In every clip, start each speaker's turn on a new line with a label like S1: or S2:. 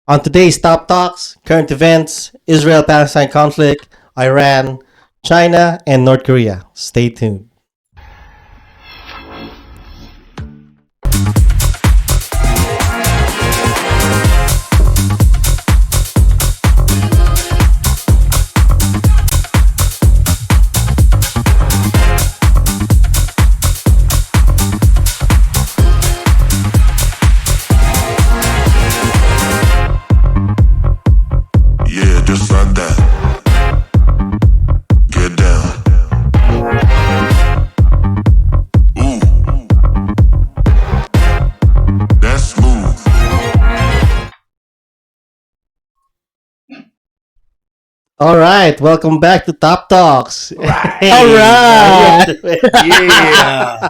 S1: On today's Top Talks, current events, Israel Palestine conflict, Iran, China, and North Korea. Stay tuned.
S2: Yeah, just like that. Get down. Ooh, that's smooth.
S1: All right, welcome back to Top Talks. Hey,
S3: All right.
S1: how you doing? Yeah.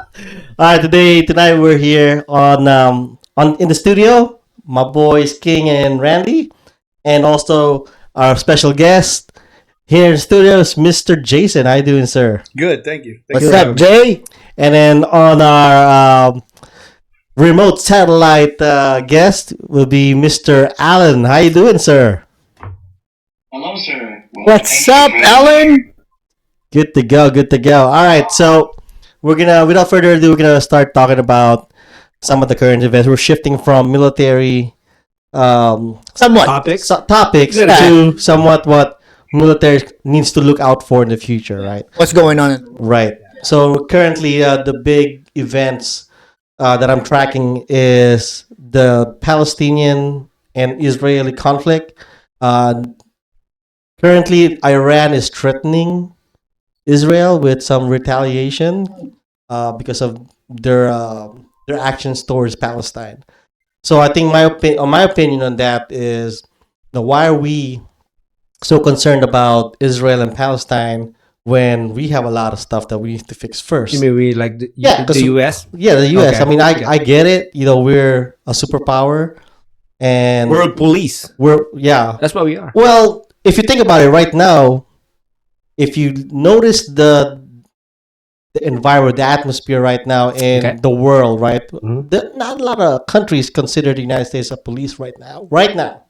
S1: All right, tonight we're here on in the studio. My boys King and Randy, and also our special guest here in the studio is Mr. Jason. How you doing, sir?
S4: Good, thank you.
S3: What's
S4: you for
S3: up,
S4: having me.
S3: Jay?
S1: And then on our remote satellite guest will be Mr. Allen. How you doing, sir?
S5: Hello, sir. Well,
S3: What's
S5: thank
S3: up,
S5: you for-
S3: Ellen?
S1: Good to go. Good to go. All right, so we're gonna, without further ado, we're gonna start talking about some of the current events. We're shifting from military
S3: Somewhat.
S1: topics
S3: Yeah.
S1: to somewhat what military needs to look out for in the future, right?
S3: What's going on?
S1: Right. So currently, the big events that I'm tracking is the Palestinian and Israeli conflict. Uh, Currently, Iran is threatening Israel with some retaliation because of their actions towards Palestine. So I think my opinion on that is, why are we so concerned about Israel and Palestine when we have a lot of stuff that we need to fix first?
S6: You mean we like
S1: Yeah, 'cause-
S6: the US?
S1: Yeah, the U.S.
S6: Okay.
S1: I mean,
S6: Okay.
S1: I get it. We're a superpower, and
S6: World police.
S1: yeah.
S6: That's what we are.
S1: Well, if you think about it, right now, if you notice the environment, the atmosphere right now in
S6: Okay.
S1: the world, right?
S6: Mhm.
S1: Not a lot of countries consider the United States a police right now. Right now,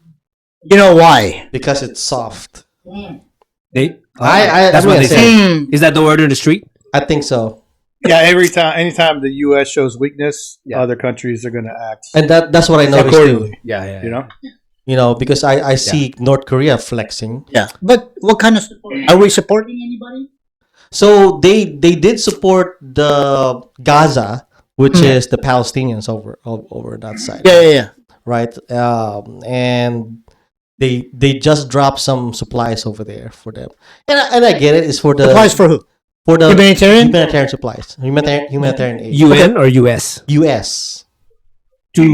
S3: You know why?
S1: because it's soft.
S6: They,
S1: That's
S6: that's what
S1: what
S6: they
S1: I
S6: say.
S3: Hmm.
S6: Is that the word in the street?
S1: I think so,
S4: Yeah, anytime the U.S. shows weakness,
S6: Yeah.
S4: other countries are going to act
S1: and that's what I noticed too.
S4: accordingly.
S6: Yeah.
S4: You know,
S1: Because I see North Korea flexing.
S3: Yeah. But what kind of support? Are we supporting anybody?
S1: So they did support the Gaza, which is the Palestinians over that side.
S3: Yeah.
S1: Right? And they just dropped some supplies over there for them, and I get it. It's for the
S3: Supplies for who?
S1: for the
S3: Humanitarian?
S1: supplies, humanitarian aid.
S6: UN or US?
S1: U.S.
S6: To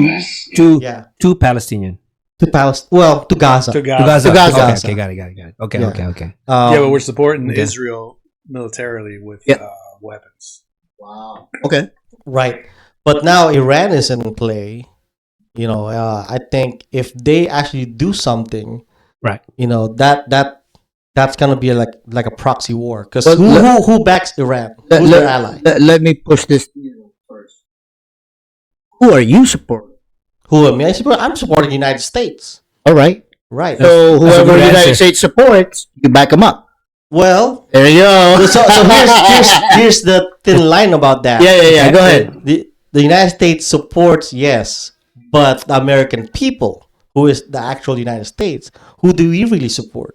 S1: Yeah,
S6: Palestinian.
S1: to Palestine. Well, to Gaza.
S4: to
S6: To
S4: Gaza.
S6: Gaza.
S3: To Gaza.
S6: Okay, got it. Okay,
S1: Yeah.
S6: okay.
S4: Yeah, but we're supporting
S6: okay.
S4: Israel militarily with
S3: Yeah.
S4: weapons.
S3: Wow. Okay.
S1: Right, but now Iran is in play. I think if they actually do something,
S6: Right.
S1: That's gonna be like a proxy war. Because
S3: But
S1: who backs Iran?
S3: Let,
S1: Who's their
S3: let-
S1: ally?
S3: let me push this first. Who are you supporting?
S1: Who am I support? I'm supporting the United States.
S3: All right.
S1: Right.
S3: So
S6: That's a
S3: whoever
S6: good
S3: the United
S6: answer.
S3: States supports, you back them up.
S1: Well,
S3: There you go.
S1: so here's the thin line about that.
S3: Yeah. Go ahead.
S1: The United States supports, yes, but the American people, who is the actual United States, who do we really support?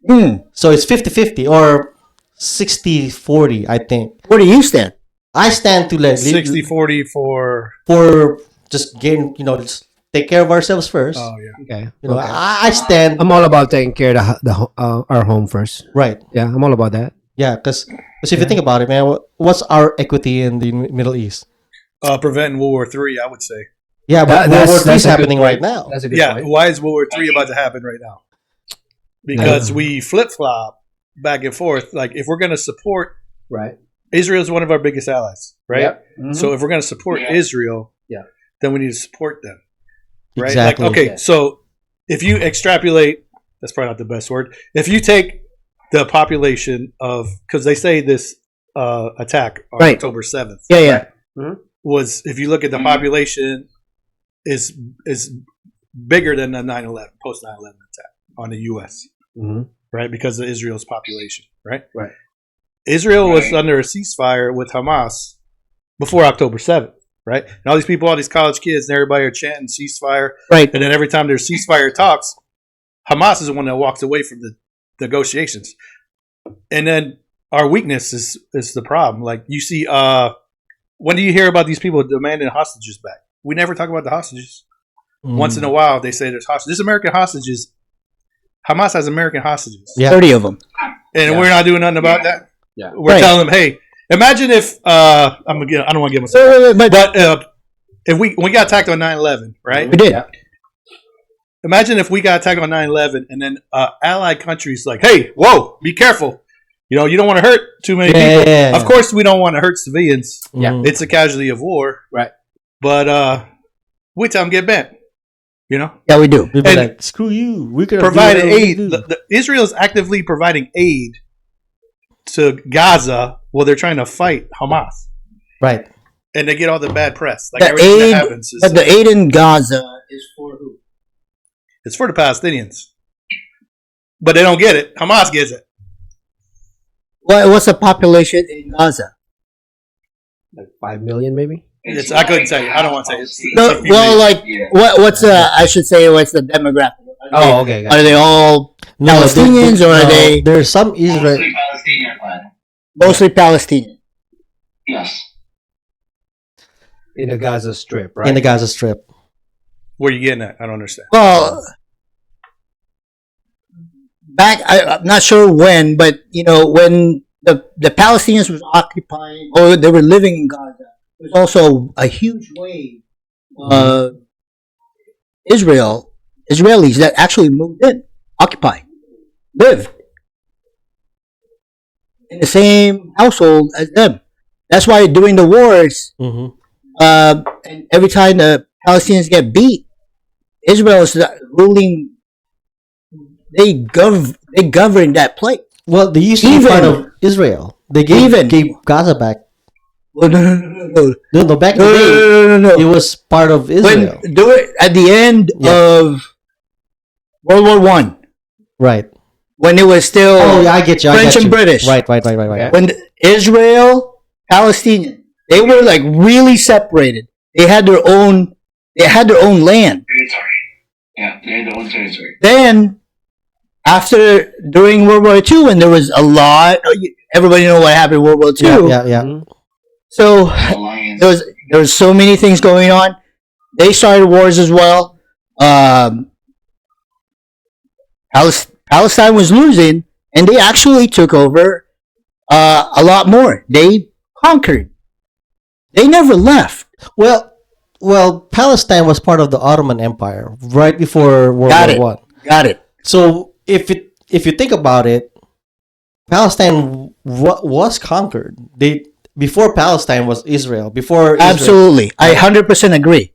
S3: Hmm.
S1: So it's 50-50 or 60-40, I think.
S3: Where do you stand?
S1: I stand to
S4: 60-40 for.
S1: for just getting, just take care of ourselves first.
S4: Oh yeah.
S6: Okay.
S1: I stand
S6: I'm all about taking care of our home first.
S1: right.
S6: Yeah, I'm all about that.
S1: Yeah, because if you think about it, man, what's our equity in the Middle East?
S4: Preventing World War III, I would say.
S1: Yeah, but
S6: That-
S1: World
S6: that's-
S1: War III
S6: that's
S1: is
S6: a good
S1: happening
S6: point.
S1: right now.
S6: That's a good
S4: Yeah,
S6: point.
S4: why is World War III about to happen right now? Because we flip flop back and forth. Like if we're going to support
S6: Right.
S4: Israel is one of our biggest allies, right?
S6: Yep. Mhm.
S4: So if we're going to support Israel,
S6: Yeah.
S4: then we need to support them, right?
S1: Exactly.
S4: Like, okay,
S6: Yeah.
S4: so if you extrapolate, that's probably not the best word. If you take the population of, because they say this attack on
S3: Right.
S4: October 7th
S3: Yeah.
S4: was, if you look at the population, is bigger than the 9/11 post 9/11 attack on the U.S.
S6: Mm-hmm.
S4: Right, because of Israel's population. Right.
S6: Right.
S4: Israel was under a ceasefire with Hamas before October 7th. Right, and all these people, all these college kids, and everybody are chanting ceasefire.
S3: Right.
S4: And then every time there's ceasefire talks, Hamas is the one that walks away from the negotiations. And then our weakness is the problem. Like you see, when do you hear about these people demanding hostages back? We never talk about the hostages. Once in a while, they say there's hostages. This American hostages. Hamas has American hostages.
S1: Yeah.
S3: 30 of them.
S4: And we're not doing nothing about that.
S6: Yeah.
S4: We're
S3: Right.
S4: telling them, hey, imagine if I don't want to give myself, but if we got attacked on 9/11, right?
S3: We did.
S6: Yeah.
S4: Imagine if we got attacked on 9/11 and then allied countries like, hey, whoa, be careful. You know, you don't want to hurt too many people.
S1: Yeah.
S4: Of course, we don't want to hurt civilians.
S1: Yeah.
S4: It's a casualty of war.
S6: Right.
S4: But we tell them get bent. You know,
S3: Yeah, we do.
S1: We'd be
S4: And
S1: like, screw you. We could
S4: provide aid. Israel is actively providing aid to Gaza while they're trying to fight Hamas.
S1: Right.
S4: And they get all the bad press. Like
S3: The
S4: everything
S3: aid,
S4: that happens is
S3: but the aid in Gaza is for who?
S4: it's for the Palestinians. But they don't get it. Hamas gets it.
S3: What's the population in Gaza?
S6: Like 5 million, maybe.
S4: I couldn't tell you. I don't want to say it.
S3: No, well, like what's I should say what's the demographic?
S6: Oh, okay. Got
S3: Are they all
S1: No,
S3: Palestinians or are they
S1: There's some Israel.
S5: Mostly Palestinian land.
S3: mostly Palestinian?
S5: Yes.
S6: in the Gaza Strip, right?
S1: In the Gaza Strip.
S4: Where you getting at? I don't understand.
S3: Well, I'm not sure when, but when the Palestinians was occupying or they were living in Gaza, there was also a huge wave of Israelis that actually moved in, occupied, lived in the same household as them. That's why during the wars,
S1: Mm-hmm.
S3: and every time the Palestinians get beat, Israel is ruling. They govern that place.
S1: Well, they used to be part of Israel. They gave Gaza back.
S3: Well, no.
S1: No, back in the day,
S3: No.
S1: it was part of Israel.
S3: At the end of World War One,
S1: Right.
S3: when it was still
S1: Oh, yeah, I get you. I
S3: French
S1: get you.
S3: and British.
S1: Right.
S3: When Israel, Palestinian, they were like really separated. They had their own land.
S5: Territory. Yeah, they had their own territory.
S3: Then, during World War II, when there was a lot, everybody know what happened in World War II.
S1: Yeah.
S3: So
S5: Alliance.
S3: there was so many things going on. They started wars as well. Palestine was losing, and they actually took over a lot more. They conquered. They never left.
S1: Well, Palestine was part of the Ottoman Empire right before World War One.
S3: Got it.
S1: So if you think about it, Palestine was conquered. Before Palestine was Israel.
S3: Absolutely, I 100% agree.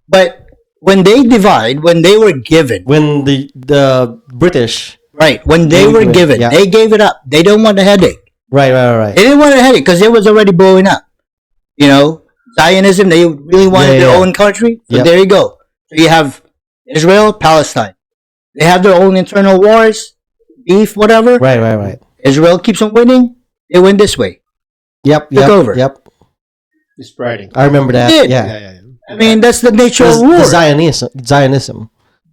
S3: But when they were given,
S1: When the British.
S3: right? When they were given,
S1: yeah.
S3: they gave it up. They don't want a headache.
S1: Right.
S3: They didn't want a headache because it was already blowing up. Zionism. They really wanted their own country. So
S1: Yep.
S3: there you go. So you have Israel, Palestine. They have their own internal wars, beef, whatever.
S1: Right.
S3: Israel keeps on winning. They win this way.
S1: Yep.
S3: over.
S1: Yep.
S6: It's spreading.
S1: I remember that.
S3: They did.
S1: Yeah.
S3: I mean, that's the nature of
S1: The
S3: war.
S1: Zionism,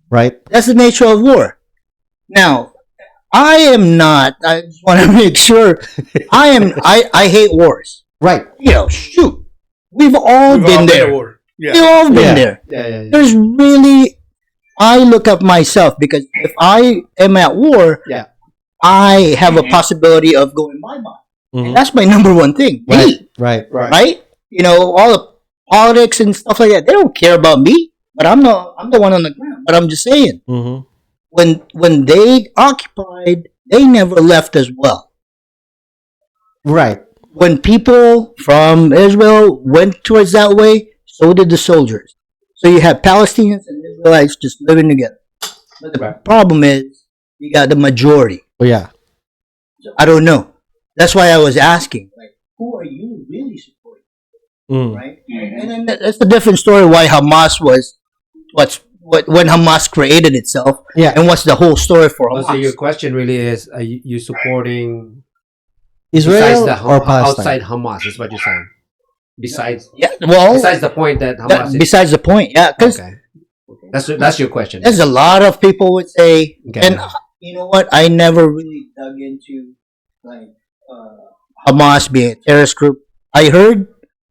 S1: right?
S3: That's the nature of war. Now, I am not. I just want to make sure. I hate wars.
S1: Right.
S3: Shoot. We've all been there. We've all been there.
S6: Yeah.
S3: There's really. I look up myself because if I am at war,
S6: Yeah.
S3: I have a possibility of going bye-bye.
S1: Mhm.
S3: And that's my number one thing. Me,
S1: Right.
S3: right? All the politics and stuff like that. They don't care about me, but I'm the one on the ground. But I'm just saying,
S1: Mm-hmm.
S3: when they occupied, they never left as well.
S1: Right.
S3: When people from Israel went towards that way, so did the soldiers. So you have Palestinians and Israelites just living together. But the problem is, you got the majority.
S1: Oh yeah.
S3: I don't know. That's why I was asking, who are you really supporting,
S1: Mm.
S3: right? And then that's a different story why Hamas was when Hamas created itself,
S1: Yeah.
S3: and what's the whole story for
S6: Oh,
S3: Hamas?
S6: so your question really is: Are you supporting
S1: Israel
S6: besides the
S1: or Palestine?
S6: outside Hamas? Is what you're saying? Besides,
S3: Yeah, well,
S6: besides the point that Hamas is
S3: besides the point, yeah, because
S6: okay. That's your question.
S3: there's a lot of people would say,
S6: Okay.
S3: and you know what? I never really dug into like Hamas being a terrorist group. I heard,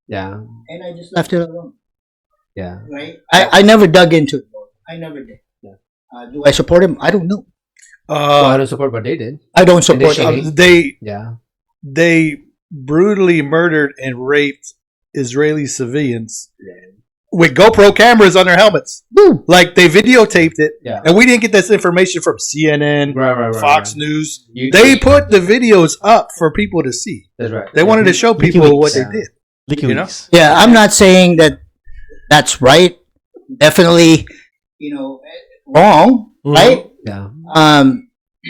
S6: Yeah,
S3: and I just left it alone.
S6: yeah.
S3: Right? I never dug into it. I never did.
S6: Yeah.
S3: Do I support him? I don't know.
S6: Well, I don't support what they did.
S3: I don't support
S6: Initially.
S3: him.
S6: Yeah,
S4: they brutally murdered and raped Israeli civilians with GoPro cameras on their helmets.
S3: Boom.
S4: Like they videotaped it,
S6: yeah.
S4: and we didn't get this information from CNN,
S6: Right.
S4: Fox
S6: right.
S4: News.
S6: You-
S4: They put the videos up for people to see.
S6: That's right.
S4: They wanted to show people
S1: WikiLeaks.
S4: what they
S6: Yeah.
S4: did.
S1: WikiLeaks.
S4: know?
S3: Yeah, I'm not saying that that's right. Definitely, you know, wrong,
S1: Mhm.
S3: right?
S6: Yeah,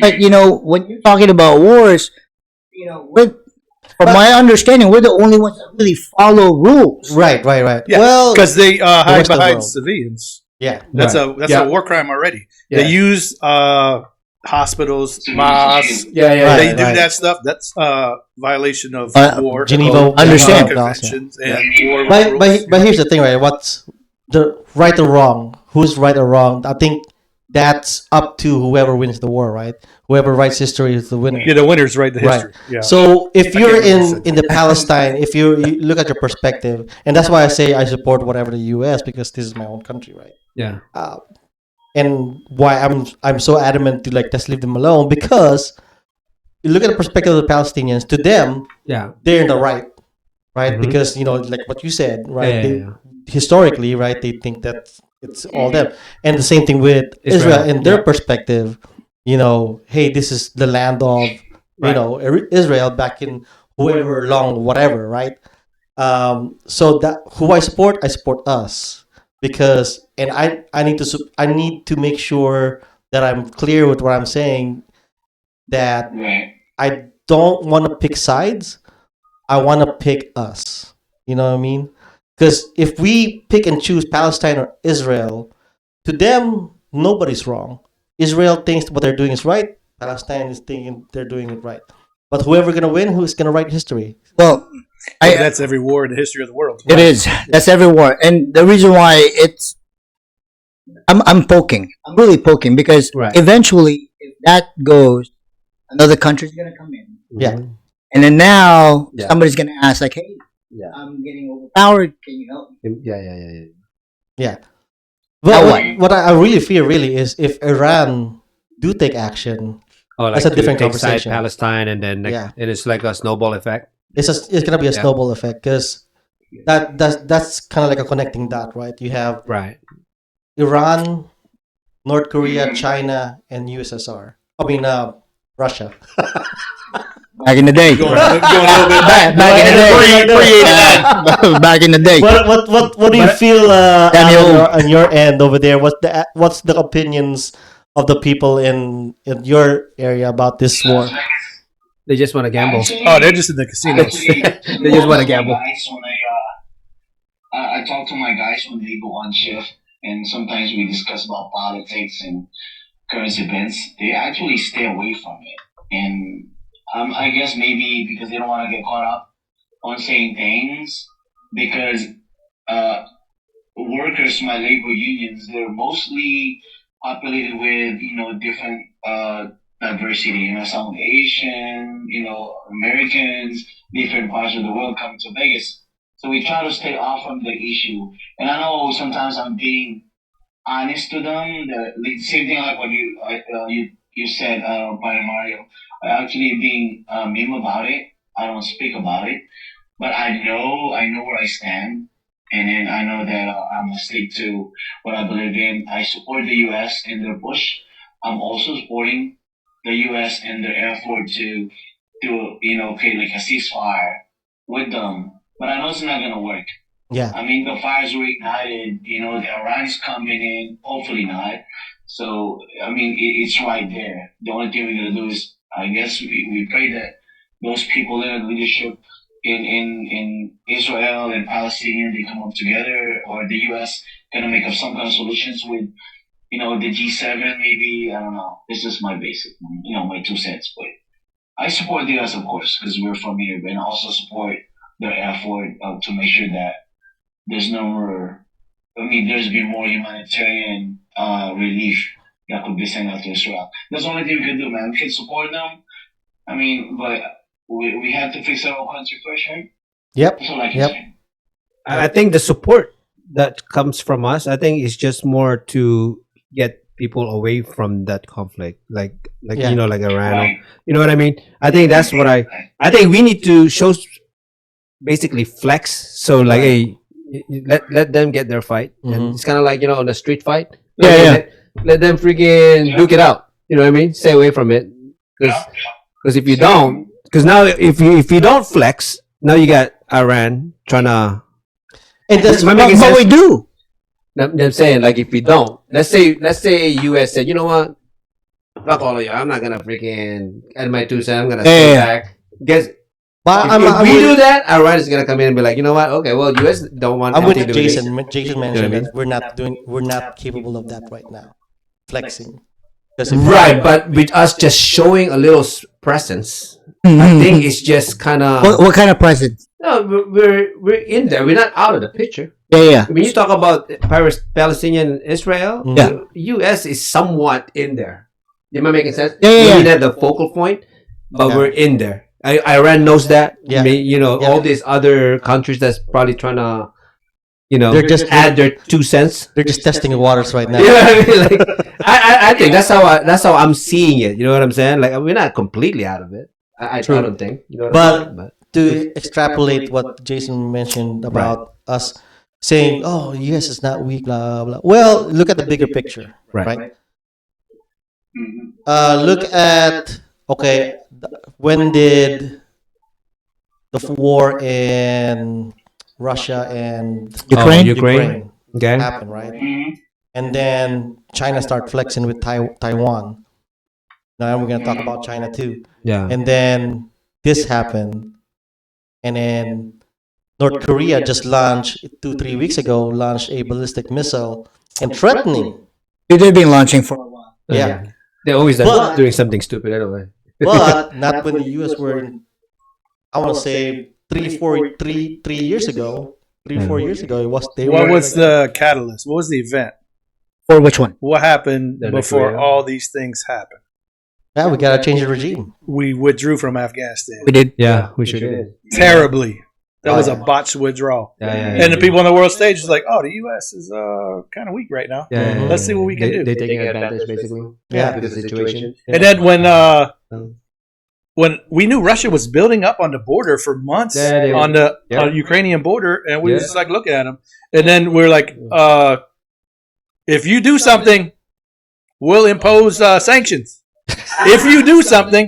S3: But you know, when you're talking about wars, you know, from my understanding, we're the only ones that really follow rules.
S1: Right.
S4: Yeah,
S1: Well,
S4: because they hide
S1: Western
S4: behind
S1: world.
S4: civilians.
S1: yeah.
S4: That's
S6: Right.
S4: a
S6: Yeah.
S4: war crime already.
S6: Yeah.
S4: They use hospitals, mosques.
S6: yeah.
S1: Right.
S4: They do that stuff. That's violation of war,
S1: Geneva
S3: Understand.
S4: conventions, and war
S1: But,
S4: rules.
S1: but here's the thing, right? What's the right or wrong? Who's right or wrong? I think that's up to whoever wins the war, right? Whoever writes history is the winner.
S4: Yeah, the winners write the
S1: Right.
S4: history. Yeah.
S1: So if
S4: I
S1: you're
S4: get what you said.
S1: in the Palestine, if you look at your perspective, and that's why I say I support whatever the U.S. because this is my own country, right?
S6: Yeah.
S1: And why I'm so adamant to like just leave them alone because you look at the perspective of the Palestinians. To them,
S6: Yeah.
S1: they're in the right, right?
S6: Mhm.
S1: Because like what you said, right?
S6: Yeah,
S1: They,
S6: yeah.
S1: historically, right? They think that it's all them, and the same thing with Israel.
S6: Israel,
S1: In their
S6: yeah.
S1: perspective, hey, this is the land of
S6: Right.
S1: Israel back in whoever long whatever, right? So that who I support us because, and I need to make sure that I'm clear with what I'm saying. That
S5: Right.
S1: I don't want to pick sides. I want to pick us. You know what I mean? Because if we pick and choose Palestine or Israel, to them nobody's wrong. Israel thinks what they're doing is right. Palestine is thinking they're doing it right. But whoever gonna win, who's gonna write history?
S3: Well,
S4: But that's every war in the history of the world.
S3: it is. That's everywhere, and the reason why I'm poking. I'm really poking because
S6: Right.
S3: eventually, if that goes, another country's gonna come in,
S1: Yeah.
S3: and then now
S6: Yeah.
S3: somebody's gonna ask like, "Hey,
S6: Yeah.
S3: I'm getting overpowered. Can you help me?"
S6: Yeah.
S1: Yeah.
S3: Now
S1: Well,
S3: what?
S1: what I really fear really is if Iran do take action,
S6: Oh, like
S1: That's a
S6: to
S1: different
S6: take side
S1: conversation.
S6: Palestine, and then
S1: Yeah.
S6: and it's like a snowball effect.
S1: it's gonna be a
S6: Yeah.
S1: snowball effect because that's kind of like a connecting dot, right? You have
S6: Right.
S1: Iran, North Korea, China, and USSR. I mean, Russia.
S3: Back in the day,
S4: Going a little bit back.
S3: back in the day, back in the day.
S1: What do you feel
S3: Daniel.
S1: on your end over there? What's the opinions of the people in your area about this war?
S6: They just want to gamble.
S4: Oh, they're just in the casinos.
S6: They just want to gamble.
S5: I talk to my guys when they go on shift, and sometimes we discuss about politics and current events. They actually stay away from it, and I guess maybe because they don't want to get caught up on saying things. Because workers, my labor unions, they're mostly populated with different diversity. Some Asian, Americans, different parts of the world come to Vegas. So we try to stay off from the issue. And I know sometimes I'm being honest to them. The same thing like what you said, by Mario. I actually being meme about it. I don't speak about it, but I know where I stand, and then I know that I'm gonna stick to what I believe in. I support the U.S. in their push. I'm also supporting the U.S. and their effort to create like a ceasefire with them. But I know it's not gonna work.
S1: Yeah.
S5: I mean, the fires were ignited. The Iran's coming in. Hopefully not. So, I mean, it's right there. The only thing we're going to do is, I guess, we pray that those people in leadership in Israel and Palestinian, they come up together, or the U.S. gonna make up some kind of solutions with the G7 maybe. I don't know. This is my basic, my 2 cents. But I support the US, of course, because we're from here, but I also support their effort to make sure that there's no more. I mean, there's been more humanitarian relief that could be sent out to Israel. That's the only thing we can do, man. We can support them. I mean, but we have to fix our own country first, right?
S1: Yep.
S5: That's all I can
S1: Yep.
S5: say.
S6: I think the support that comes from us, I think, is just more to get people away from that conflict, like
S1: Yeah.
S6: like Iran.
S5: Right.
S6: You know what I mean? I think that's what I think we need to show basically flex. So like, hey, let them get their fight, and
S1: Mhm.
S6: it's kind of like on a street fight.
S3: Yeah,
S6: Like,
S3: yeah.
S6: Let them freaking duke it out. You know what I mean? Stay away from it, because if you don't, because now if you don't flex, now you got Iran trying to.
S1: And that's
S6: Am I making
S3: But
S6: sense?
S3: we do.
S6: I'm saying, like, if we don't, let's say US said, you know what, fuck all of you, I'm not gonna freaking add my 2 cents, I'm gonna stay
S3: Yeah.
S6: back. Guess
S1: but
S6: if we do that, Iran is gonna come in and be like, you know what, okay, well, US don't want
S1: I'm with
S6: anything to do with
S1: Jason.
S6: this.
S1: Jason
S6: what I
S1: mentioned
S6: mean?
S1: that we're not capable of that right now. Flexing. 'Cause if-
S6: Right, but with us just showing a little presence, I think it's just kind of
S3: What kind of present?
S6: no, we're in there. We're not out of the picture.
S3: Yeah.
S6: When you talk about Palestinian Israel,
S1: Mhm.
S6: the U.S. is somewhat in there. Am I making sense?
S3: Yeah, yeah,
S6: Maybe
S3: yeah.
S6: not the focal point, but
S1: Yeah.
S6: we're in there. Iran knows that.
S1: Yeah.
S6: I mean,
S1: Yeah.
S6: all these other countries that's probably trying to,
S1: They're just-
S6: add their 2 cents.
S1: They're just testing the waters right now.
S6: You know what I mean? Like, I think that's how I'm seeing it. You know what I'm saying? Like, we're not completely out of it. I
S1: True.
S6: don't think. You know what
S1: But-
S6: I'm saying?
S1: To extrapolate what Jason mentioned about us saying, "Oh, US is not weak," blah blah. Well, look at the bigger picture,
S6: Right.
S1: right?
S5: Mhm.
S1: Look at when did the war in Russia and
S3: Ukraine?
S6: Ukraine. Okay.
S1: happen, right?
S5: Mhm.
S1: And then China start flexing with Taiwan. Now we're gonna talk about China too.
S6: Yeah.
S1: And then this happened, and then North Korea just launched 2 3 weeks ago launched a ballistic missile and threatening.
S3: They've been launching for a while.
S1: Yeah,
S6: They're always
S1: But-
S6: doing something stupid anyway.
S1: but not when the U.S. were in. I want to say 3 4 years ago. 3 4 years ago, it was they
S4: What
S1: were
S4: was the catalyst? What was the event?
S3: For which one?
S4: What happened
S6: The North
S4: before
S6: Korea.
S4: all these things happened?
S1: Yeah, we gotta change the regime.
S4: We withdrew from Afghanistan
S3: We did.
S6: Yeah, we sure did.
S4: terribly. That was a botched withdrawal.
S6: Yeah.
S4: And the people on the world stage was like, "Oh, the U.S. is kind of weak right now.
S6: Yeah.
S4: Let's see what we can do."
S6: They're taking advantage, basically.
S1: Yeah.
S6: Of the situation.
S4: And then when we knew Russia was building up on the border for months
S6: Yeah, they were-
S4: on the
S6: yeah.
S4: Ukrainian border, and we
S6: Yeah.
S4: were just like looking at them, and then we're like, "If you do something, we'll impose sanctions. If you do something,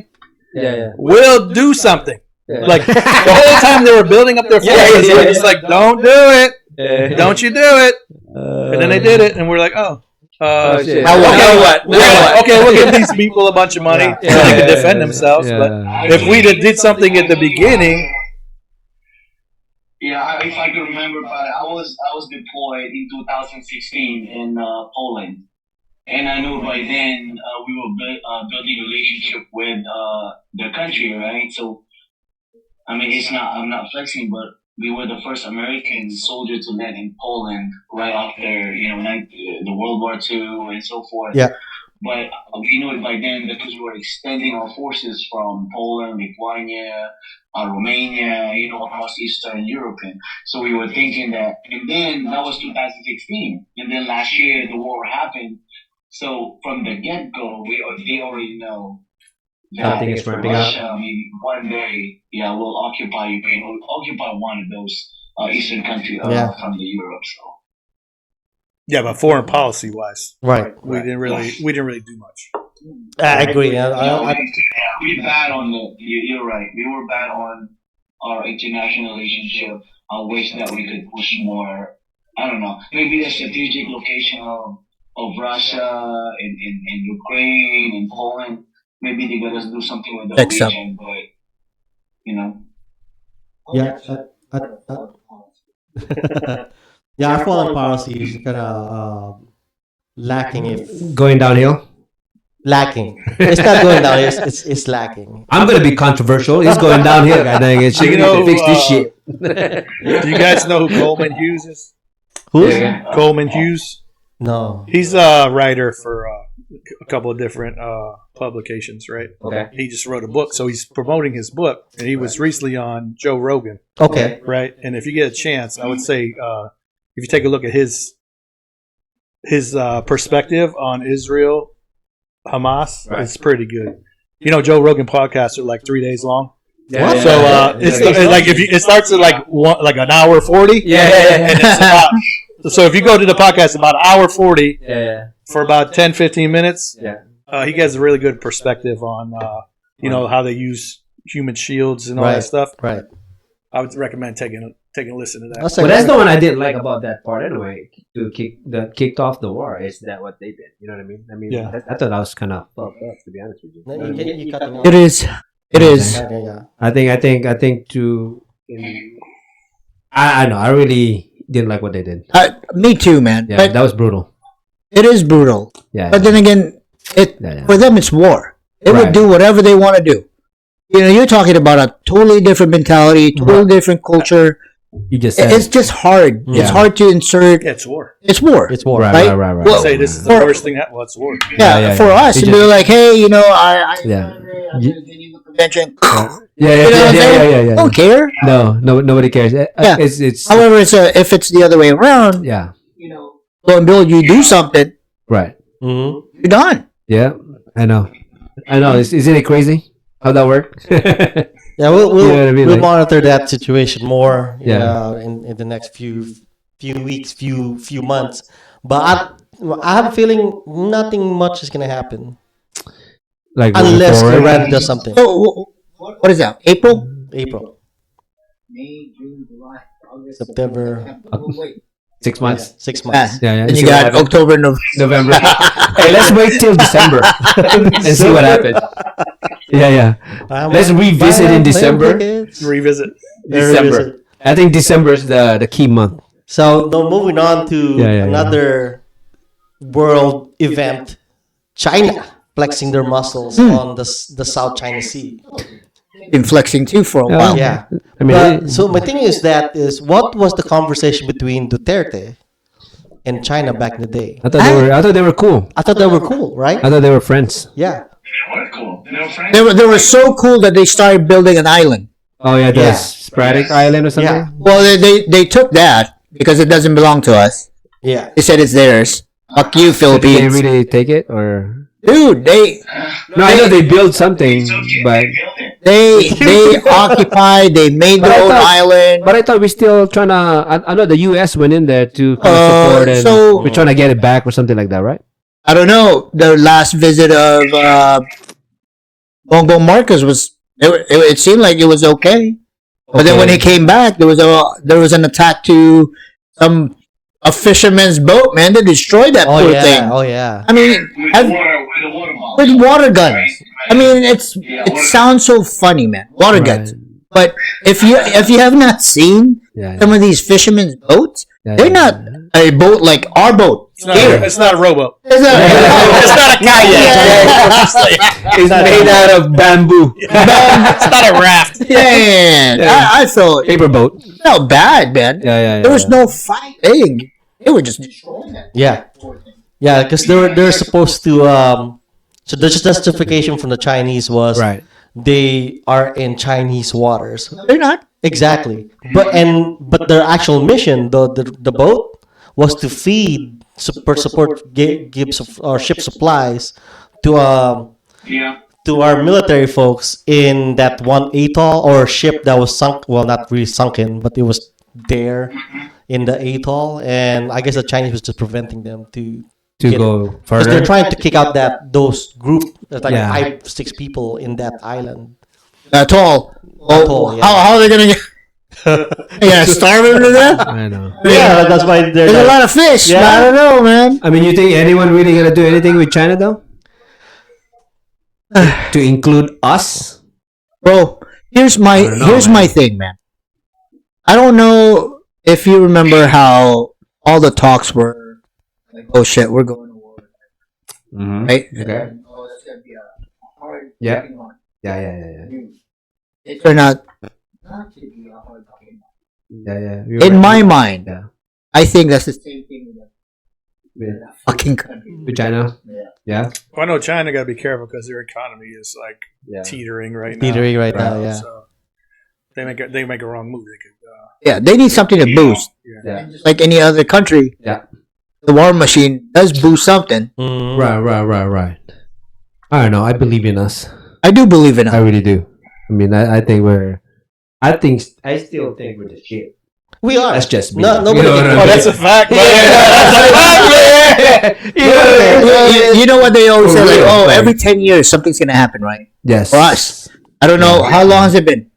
S6: Yeah.
S4: we'll do something."
S6: Yeah.
S4: Like the whole time they were building up their forces, we're just like, "Don't do it! Don't you do it!" And then they did it, and we're like, "Oh."
S6: shit.
S3: Now what?
S4: Okay,
S3: Now
S6: what?
S4: Okay, we'll give these people a bunch of money so they can defend themselves.
S6: Yeah.
S4: But if we did something at the beginning,
S5: Yeah, if I can remember, but I was deployed in 2016 in Poland, and I knew by then we were building a relationship with their country, right? So, I mean, I'm not flexing, but we were the first American soldier to land in Poland right after the World War II and so forth.
S1: Yeah.
S5: But we knew it by then because we were extending our forces from Poland, Lithuania, Romania, across Eastern Europe. And so we were thinking that, and then that was 2016. And then last year, the war happened. So from the get-go, they already know that
S6: Something is ramping up.
S5: Russia, I mean, one day, will occupy Ukraine, will occupy one of those Eastern countries
S1: Yeah.
S5: from the Europe. So.
S4: yeah, but foreign policy wise,
S1: Right.
S4: we didn't really do much.
S1: I agree.
S5: We bad on you're right. We were bad on our international relationship. I wish that we could push more. I don't know. Maybe the strategic location of Russia and Ukraine and Poland. Maybe they gotta do something with the
S3: That's up.
S5: region, but
S1: Yeah. Yeah, our foreign policy is kind of lacking. If
S6: Going downhill.
S1: lacking, it's not going down. It's lacking.
S6: I'm gonna be controversial. It's going downhill, guy dang it. Shit, we need to fix this shit.
S4: Do you guys know who Coleman Hughes is?
S1: Who's
S4: Coleman Hughes.
S1: no?
S4: He's a writer for a couple of different publications, right?
S6: Okay.
S4: He just wrote a book, so he's promoting his book, and he was recently on Joe Rogan,
S1: Okay.
S4: right? And if you get a chance, I would say if you take a look at his perspective on Israel, Hamas,
S6: Right.
S4: it's pretty good. You know, Joe Rogan podcasts are like 3 days long.
S1: What?
S4: So it's like if you, it starts at like an hour 40.
S6: Yeah.
S4: And it's about, so if you go to the podcast about an hour 40
S6: Yeah.
S4: for about 10, 15 minutes,
S6: Yeah.
S4: he has a really good perspective on how they use human shields and all that
S1: Right.
S4: stuff.
S1: Right.
S4: I would recommend taking a listen to that.
S1: That's
S6: Well, that's the one I didn't like about that part anyway. That kicked off the war. Is that what they did? You know what I mean? I mean,
S4: Yeah.
S6: I thought that was kind of fucked up, to be honest with you. You know what I mean?
S1: You cutting off.
S3: It is. It is.
S1: Yeah, yeah, yeah.
S6: I think I know. I really didn't like what they did.
S3: Me too, man.
S6: Yeah,
S3: But
S6: that was brutal.
S3: it is brutal.
S6: Yeah.
S3: But then again,
S6: Yeah.
S3: for them it's war. They would
S6: Right.
S3: do whatever they want to do. You know, you're talking about a totally different mentality, totally different culture.
S6: You just said
S3: It's just hard.
S6: Yeah.
S3: It's hard to insert.
S4: Yeah, it's war.
S3: It's war.
S1: It's war.
S6: right,
S3: right?
S6: right, right, right.
S3: Well,
S4: Say this is the
S3: For-
S4: worst thing. Well, it's war.
S3: Yeah,
S6: Yeah,
S3: for
S6: yeah.
S3: us,
S6: It
S3: and
S6: just-
S3: they're like, hey, you know, I
S6: Yeah.
S3: I'm
S6: You-
S3: gonna Geneva Convention.
S6: yeah,
S3: You know what I'm saying?
S6: yeah.
S3: Don't care.
S6: No, nobody cares.
S3: Yeah.
S6: It's
S3: However, if it's the other way around,
S6: yeah,
S3: you know, lo and behold, you do something,
S6: right.
S1: Mhm.
S3: you're done.
S6: Yeah, I know. Isn't it crazy how that worked?
S1: Yeah, we'll
S6: You know what I mean?
S1: we'll
S6: Like-
S1: monitor that situation more.
S6: Yeah.
S1: In the next few weeks, few months. But I have a feeling nothing much is gonna happen
S6: Like
S1: unless
S6: before,
S1: Iran does something.
S3: So, what is that? April?
S1: April,
S3: May, June, July, August,
S1: September.
S3: Wait.
S6: 6 months.
S1: 6
S3: Yeah.
S1: months.
S6: Yeah, yeah.
S3: And
S6: See
S3: you
S6: what
S3: got
S6: happens.
S3: October, November.
S6: November. Hey, let's wait till December and see what happens. Yeah. Let's revisit in December.
S4: Revisit.
S6: December. I think December is the key month.
S1: So, now moving on to
S6: Yeah.
S1: another world event, China flexing their muscles on the South China Sea.
S3: Been flexing too for a
S6: Yeah.
S3: while.
S1: Yeah.
S6: I mean,
S1: But, so my thing is what was the conversation between Duterte and China back in the day?
S6: I thought they were cool.
S1: I thought they were cool, right?
S6: I thought they were friends.
S1: Yeah.
S5: What cool. No friends.
S3: They were so cool that they started building an island.
S6: Oh yeah, the
S1: Yeah.
S6: Sporadic Island or something.
S1: Yeah.
S3: Well, they took that because it doesn't belong to us.
S1: Yeah.
S3: They said it's theirs. Fuck you,
S6: Did they
S3: Philippines.
S6: really take it or?
S3: Dude,
S6: No, I know they built something, but
S3: they occupied. They made
S6: But I
S3: their own
S6: thought-
S3: island.
S6: I thought we're still trying to. I know the U.S. went in there to kind of support, and
S3: so-
S6: we're trying to get it back or something like that, right?
S3: I don't know. The last visit of Bongbong Marcos was. It seemed like it was okay, but then when he came back, there was an attack to a fisherman's boat. Man, they destroyed that
S1: Oh
S3: poor
S1: yeah.
S3: thing.
S1: Oh yeah.
S3: I mean,
S5: With
S3: have-
S5: the water bombs.
S3: with water guns.
S5: Right?
S3: I mean, it
S5: water-
S3: sounds so funny, man. Water guns.
S6: Right.
S3: But if you have not seen
S6: Yeah,
S3: some of these fishermen's boats,
S6: yeah,
S3: they're
S6: yeah.
S3: not a boat like our boat. Here.
S4: It's not a rowboat.
S3: It's not,
S4: It's not a kayak.
S6: It's made out of bamboo.
S4: It's not a raft.
S3: Man, I felt
S6: Paper boat.
S3: bad, man.
S6: Yeah.
S3: There was no fighting. They were just destroying it.
S1: Yeah. Yeah, because they're supposed to so the justification from the Chinese was
S6: Right.
S1: they are in Chinese waters.
S3: They're not.
S1: Exactly. But their actual mission, the boat, was to feed support give or ship supplies to
S5: Yeah.
S1: to our military folks in that one atoll or ship that was sunk. Well, not really sunken, but it was there in the atoll, and I guess the Chinese was just preventing them to
S6: Go
S1: because
S6: further.
S1: they're trying to kick out those group. There's like
S6: Yeah.
S1: 5-6 people in that island.
S3: At all.
S1: Atoll, yeah.
S3: How are they gonna get? Yeah, starve them to death.
S6: I know.
S1: Yeah, that's why they're
S3: There's a
S1: like,
S3: lot of fish.
S1: Yeah.
S3: But I don't know, man.
S6: I mean, you think anyone really gonna do anything with China though? To include us?
S3: Bro, here's my
S6: don't know, man.
S3: thing, man. I don't know if you remember how all the talks were like, "Oh shit, we're going to war,"
S6: Mm-hmm.
S3: right?
S6: Okay.
S3: And, oh, that's gonna be a hard
S6: Yeah.
S3: fucking one.
S6: Yeah.
S3: It turned out not to be a hard fucking one.
S6: Yeah.
S3: In my mind,
S6: Yeah.
S3: I think that's the same thing with
S6: With,
S3: that fucking country.
S6: with China. Yeah.
S4: Well, I know China got to be careful because their economy is like
S6: Yeah.
S4: teetering right now.
S1: Teetering right now,
S6: Right.
S1: yeah.
S4: So they make a wrong move. They could.
S3: Yeah, they need something to boost.
S6: Yeah.
S3: And just like any other country,
S6: Yeah.
S3: the war machine does boost something.
S1: Mhm.
S6: Right. I don't know. I believe in us.
S3: I do believe in
S6: I
S3: it.
S6: really do. I mean, I think I still think we're the shit.
S1: We are.
S6: That's just me.
S1: No, nobody.
S6: You know what I
S4: Oh,
S6: mean?
S4: that's a fact.
S3: You know what they always say? Like,
S6: real,
S3: oh,
S6: like-
S3: every 10 years something's gonna happen, right?
S6: Yes.
S3: For us. I don't know how long has it been,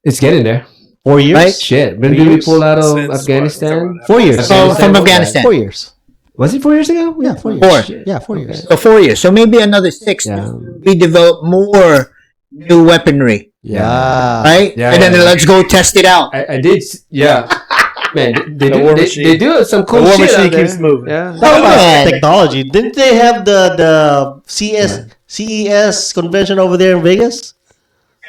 S6: It's getting there.
S1: 4 years.
S3: right?
S6: Shit. When
S1: 3
S6: did we
S1: years?
S6: pull out of
S4: Since what?
S6: Afghanistan?
S1: 4 years.
S3: So from Afghanistan.
S1: 4 years.
S6: Was it 4 years ago?
S1: Yeah, 4 years.
S3: Four.
S1: Yeah, 4 years.
S3: So 4 years. So maybe another 6.
S6: Yeah.
S3: We develop more new weaponry,
S1: Yeah.
S3: right?
S6: Yeah,
S3: and then
S6: yeah.
S3: let's go test it out.
S6: I did. Yeah. Man,
S4: The war machine.
S6: they do some cool
S4: The war
S6: shit
S4: machine
S6: out there.
S4: keeps moving.
S6: Yeah.
S1: Talk about
S3: man.
S1: technology. Didn't they have the CES convention over there in Vegas?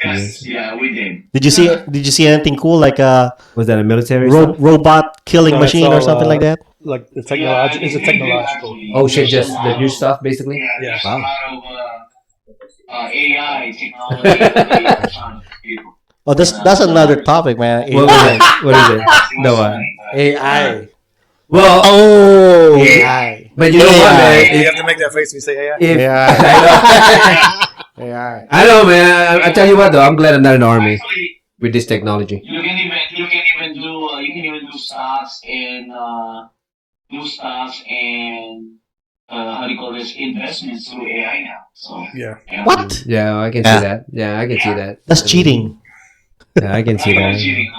S5: Yes, yeah, we did.
S1: Did you see anything cool like a
S6: Was that a military stuff?
S1: robot killing
S4: No, it's
S1: machine or
S4: all,
S1: something like that?
S4: Like the technology. It's a technological.
S6: Oh shit! Just the new stuff, basically.
S5: Yeah, there's
S6: Wow.
S5: a lot of AI technology. People.
S1: Oh, that's another topic, man.
S6: What was it? What is it? No one.
S1: AI.
S6: Well,
S3: Oh,
S1: AI.
S6: but you know what, man?
S4: You have to make that face when you say AI.
S6: If,
S1: Yeah.
S6: I know.
S1: AI.
S6: I know, man. I tell you what, though, I'm glad I'm not in the army
S5: Actually,
S6: with this technology.
S5: you can even do stocks and how do you call this, investments through AI now. So
S4: Yeah.
S1: What?
S6: Yeah, I can
S3: Yeah.
S6: see that. Yeah, I can see that.
S1: That's cheating.
S6: Yeah, I can see that.
S5: cheating.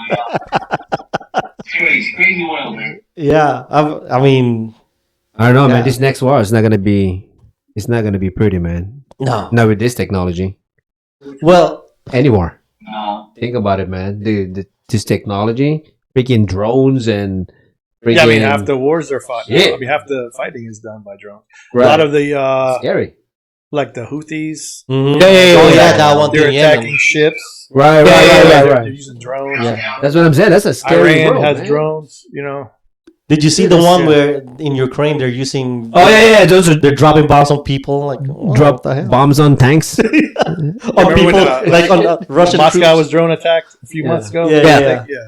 S5: It's crazy world, man.
S1: Yeah. I mean,
S6: I don't know,
S1: Yeah.
S6: man. This next war is not gonna be. It's not gonna be pretty, man.
S1: no.
S6: Not with this technology
S1: Well,
S6: anymore.
S5: No.
S6: Think about it, man. This technology, freaking drones and freaking.
S4: Yeah, I mean, half the wars are fought.
S6: Yeah.
S4: I mean, half the fighting is done by drones.
S6: Right.
S4: A lot of the
S6: scary.
S4: like the Houthis,
S1: mhm.
S3: Yeah,
S1: Oh,
S3: yeah.
S1: that one
S4: they're
S1: thing. Yeah.
S4: attacking ships.
S6: Right,
S4: They're using drones.
S1: Yeah.
S6: That's what I'm saying. That's a scary
S4: Iran
S6: world,
S4: has
S6: man.
S4: drones. You know.
S1: Did you see the one where in Ukraine they're using?
S6: Oh yeah, those are
S1: They're dropping bombs on people. Like what
S6: drop
S1: the hell?
S6: bombs on tanks.
S1: on
S4: Remember
S1: people
S4: when,
S1: like on Russian
S4: Moscow
S1: troops?
S4: was drone attacked a few
S6: Yeah.
S4: months ago.
S1: Yeah,
S3: Yeah.
S1: yeah.
S4: Yeah.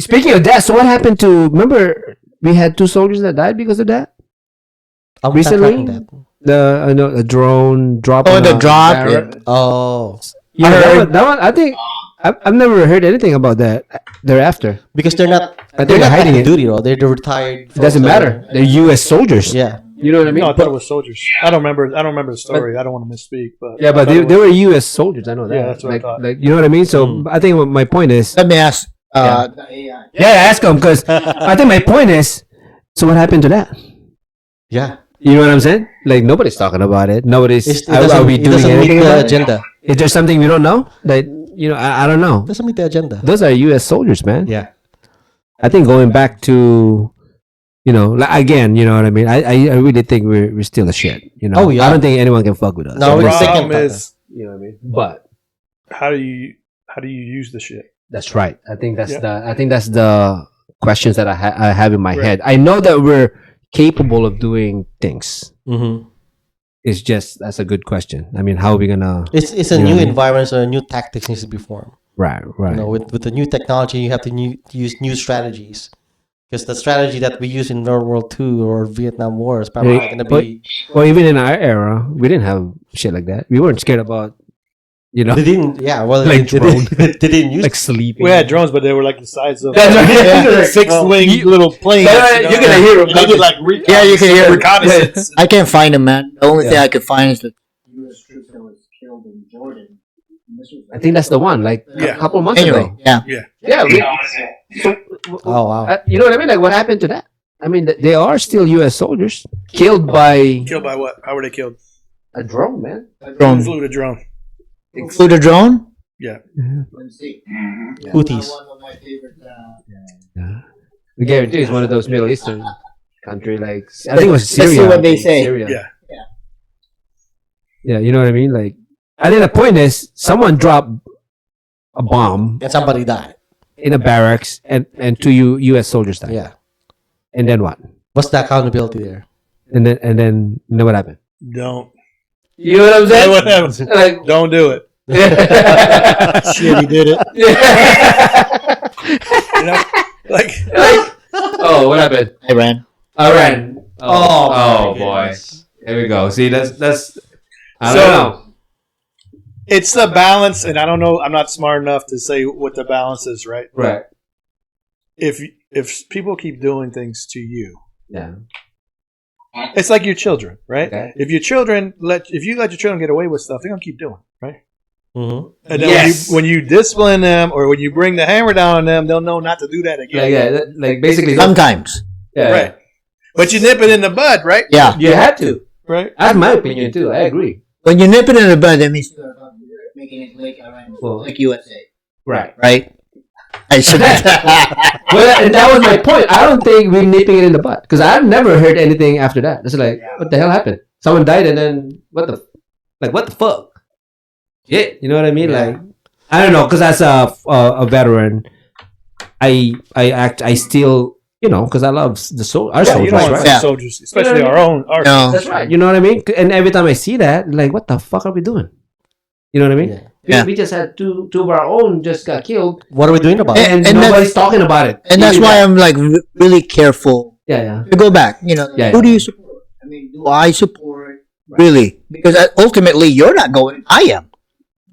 S6: Speaking of that, so what happened to? Remember, we had 2 soldiers that died because of that.
S1: I'm not
S6: Recently?
S1: tracking that.
S6: I know a drone drop.
S3: Oh,
S6: on
S3: the
S6: a
S3: drop.
S6: barrel.
S1: Oh,
S6: Yeah,
S3: I
S6: that
S3: heard-
S6: one, that one. I think I've never heard anything about that thereafter.
S1: because they're not.
S6: I think
S1: They're
S6: they're
S1: not
S6: hiding
S1: hiding
S6: it.
S1: duty, though. They're retired.
S6: It doesn't matter. They're U.S. soldiers.
S1: Yeah.
S6: You know what I mean?
S4: No, I thought it was soldiers. I don't remember the story. I don't want to misspeak, but
S6: Yeah,
S4: I
S6: but
S4: thought it
S6: they
S4: was-
S6: were U.S. soldiers. I know that.
S4: Yeah, that's what I
S6: like,
S4: thought.
S6: like, you know what I mean? So
S1: Mm.
S6: I think what my point is.
S3: Let me ask.
S6: Yeah.
S3: The AI.
S6: Yeah, ask them because I think my point is. So what happened to that?
S1: Yeah.
S6: You know what I'm saying? Like nobody's talking about it. Nobody's.
S1: It
S6: Are
S1: doesn't,
S6: we
S1: it
S6: doing
S1: doesn't meet
S6: anything
S1: the
S6: about it?
S1: agenda.
S6: Is there something we don't know? Like I don't know.
S1: It doesn't meet the agenda.
S6: Those are U.S. soldiers, man.
S1: Yeah.
S6: I think going back to, like, again, you know what I mean. I really think we're still a shit. You know.
S1: Oh, yeah.
S6: I don't think anyone can fuck with us.
S1: No,
S4: the
S1: we're
S6: Like,
S1: sick.
S4: problem is
S6: you know what I mean. But
S4: how do you use the shit?
S6: that's right. I think that's
S4: Yeah.
S6: the questions that I have in my
S4: Right.
S6: head. I know that we're capable of doing things.
S1: Mm-hmm.
S6: It's just that's a good question. I mean, how are we gonna?
S1: It's a
S6: You know
S1: new
S6: what I mean?
S1: environment, so a new tactics needs to be formed.
S6: Right.
S1: You know, with the new technology, you have to use new strategies. Because the strategy that we use in World War II or Vietnam War is probably
S6: Yeah,
S1: going to
S6: but-
S1: be.
S6: Well, even in our era, we didn't have shit like that. We weren't scared about,
S1: They didn't. Yeah. Well,
S6: Like
S1: they,
S6: drone.
S1: they didn't use.
S6: like sleeping.
S4: We had drones, but they were like the size of
S6: That's right.
S4: six-wing little planes.
S6: You're gonna hear them.
S4: And they did like
S3: Yeah, you can hear it.
S4: reconnaissance.
S3: I can't find them, man. The only thing
S6: Yeah.
S3: I could find is the U.S. troops that was killed in Jordan.
S6: I think that's the one. Like
S4: Yeah.
S6: a couple months
S3: Anyway,
S6: ago.
S3: yeah.
S6: Yeah.
S1: Oh wow.
S6: You know what I mean? Like, what happened to that? I mean, they are still U.S. soldiers killed by
S4: Killed by what? How were they killed?
S6: a drone, man.
S3: Drone.
S4: Flew the drone.
S3: Flew the drone?
S4: Yeah.
S3: Let's see.
S1: Houthis.
S3: One of my favorite.
S6: I guarantee it's one of those Middle Eastern country, like I think it was
S3: Let's
S6: Syria.
S3: see what
S6: I
S3: they
S6: think,
S3: say.
S6: Syria.
S4: Yeah.
S6: Yeah, you know what I mean. Like, I think the point is, someone dropped a bomb
S1: And somebody died.
S6: in a barracks, and two U.S. soldiers died.
S1: Yeah.
S6: And then what?
S1: What's the accountability there?
S6: And then you know what happened?
S4: Don't.
S6: You know what I'm saying?
S4: Whatever.
S6: Like,
S4: Don't do it.
S3: Shit, he did it.
S4: You know, like
S6: oh, what happened?
S3: Iran.
S6: Iran.
S1: Oh,
S6: boy. There we go. See, that's. I
S4: So-
S6: don't know.
S4: it's the balance, and I don't know. I'm not smart enough to say what the balance is, right?
S6: Right.
S4: If people keep doing things to you,
S6: Yeah.
S4: it's like your children, right?
S6: Okay.
S4: If you let your children get away with stuff, they're gonna keep doing, it, right?
S1: Mm-hmm.
S4: And then
S6: Yes.
S4: when you discipline them or when you bring the hammer down on them, they'll know not to do that again.
S6: Like, yeah. Like basically.
S3: Sometimes.
S6: Yeah.
S4: Right. But you nip it in the bud, right?
S3: Yeah.
S6: You had to.
S4: Right.
S6: That's my opinion too. I agree.
S3: When you nip it in the bud, that means you're making it like Iran,
S6: Well,
S3: like USA,
S6: Right.
S3: right? I should.
S6: Well, and that was my point. I don't think we're nipping it in the butt because I've never heard anything after that. It's like, what the hell happened? Someone died, and then what the fuck? Yeah, you know what I mean?
S1: Yeah.
S6: Like, I don't know, because as a veteran, I still, because I love our
S4: Yeah, you
S6: soldiers,
S4: don't want
S6: right?
S4: to
S3: Yeah.
S4: see soldiers, especially
S6: You know what
S4: our own. Our
S3: No.
S6: That's right. You know what I mean? And every time I see that, like, what the fuck are we doing? You know what I mean?
S1: Yeah.
S3: Yeah.
S6: We just had two of our own just got killed,
S1: What are we doing about it?
S6: and,
S3: And
S6: nobody's talking about it.
S3: And that's
S6: Even
S3: why
S6: that.
S3: I'm like really careful
S6: Yeah.
S3: to go back.
S6: Yeah,
S3: Who
S6: yeah.
S3: do you support? I mean, do I support really? Because ultimately, you're not going. I am.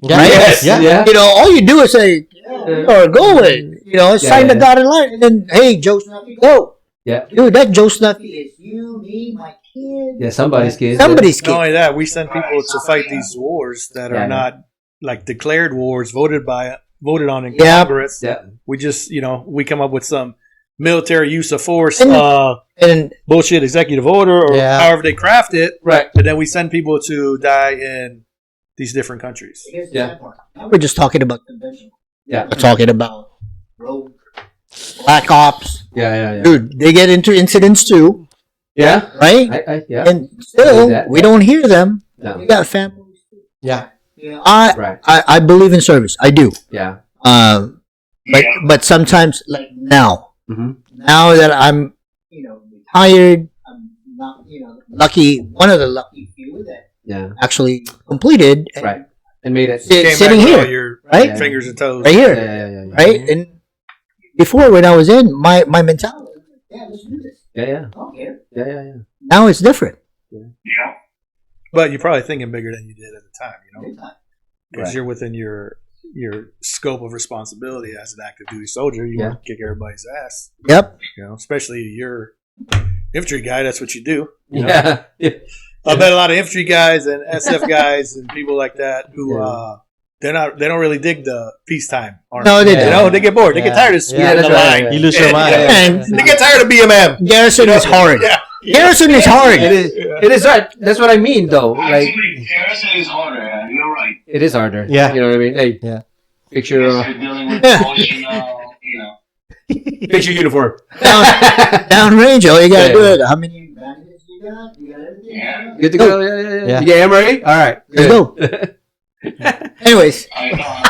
S1: Yeah.
S3: Right?
S6: Yes.
S1: Yeah.
S6: Yeah.
S3: All you do is say, "Or go with." Sign the
S6: yeah.
S3: dotted line, and then, hey, Joe Snuffy, go.
S6: Yeah.
S3: Dude, that Joe Snuffy is you, me, my kid.
S6: Yeah. Somebody's kids.
S3: Somebody's
S4: Not
S3: kid.
S4: only that, we send people to fight these wars that
S6: Yeah,
S4: are
S6: yeah.
S4: not like declared wars voted on in
S3: Yeah.
S4: Congress.
S6: Yeah.
S4: We just we come up with some military use of force
S3: And- And
S4: bullshit executive order or
S1: Yeah.
S4: however they craft it,
S6: Right.
S4: and then we send people to die in these different countries.
S6: Yeah.
S3: now we're just talking about conventional.
S6: Yeah.
S3: We're talking about rogue, black ops.
S6: Yeah.
S3: Dude, they get into incidents too,
S6: Yeah.
S3: right?
S6: Yeah.
S3: And still,
S6: that,
S3: we don't hear them.
S6: No.
S3: We got families.
S1: Yeah.
S6: Right.
S3: I believe in service. I do.
S6: Yeah.
S3: But sometimes, like now,
S6: Mhm.
S3: now that I'm, retired, I'm not, lucky. One of the lucky few that
S6: Yeah.
S3: actually completed. And
S6: Right. And made it.
S3: Sit-
S4: Came
S3: sitting
S4: back with
S3: here,
S4: all your
S3: right?
S4: fingers and toes.
S3: Right here,
S6: Yeah.
S3: right? And before, when I was in, my mentality, was like, yeah, let's do this.
S6: Yeah.
S3: I don't care.
S6: Yeah.
S3: Now it's different.
S4: But you're probably thinking bigger than you did at the time, because
S6: Right.
S4: you're within your scope of responsibility as an active duty soldier. You want to kick everybody's ass,
S3: Yep.
S4: especially your infantry guy. That's what you do.
S6: Yeah.
S4: I bet a lot of infantry guys and SF guys and people like that who they don't really dig the peacetime army.
S3: No, they
S6: Yeah.
S3: don't.
S4: They get bored. They get
S1: Yeah.
S4: tired of speeding
S1: Yeah,
S4: the
S6: that's right.
S4: line.
S1: You lose your mind.
S3: And
S4: They get tired of BMM.
S3: Garrison is hard.
S4: Yeah.
S3: Garrison is hard.
S6: It is. It is right. That's what I mean, though. Like,
S5: Actually, Harrison is harder. You're right.
S6: it is harder.
S1: Yeah.
S6: You know what I mean? Hey.
S1: Yeah.
S6: Picture.
S5: You're dealing with emotional,
S6: Picture uniform.
S3: Downrange, all you gotta
S6: Yeah.
S3: do it. How many bandits you got? You got everything.
S5: Yeah.
S6: Good to go. Yeah.
S1: Yeah.
S6: You get ammo ready? All right.
S3: Let's
S6: Good.
S3: go. Anyways,
S5: I know.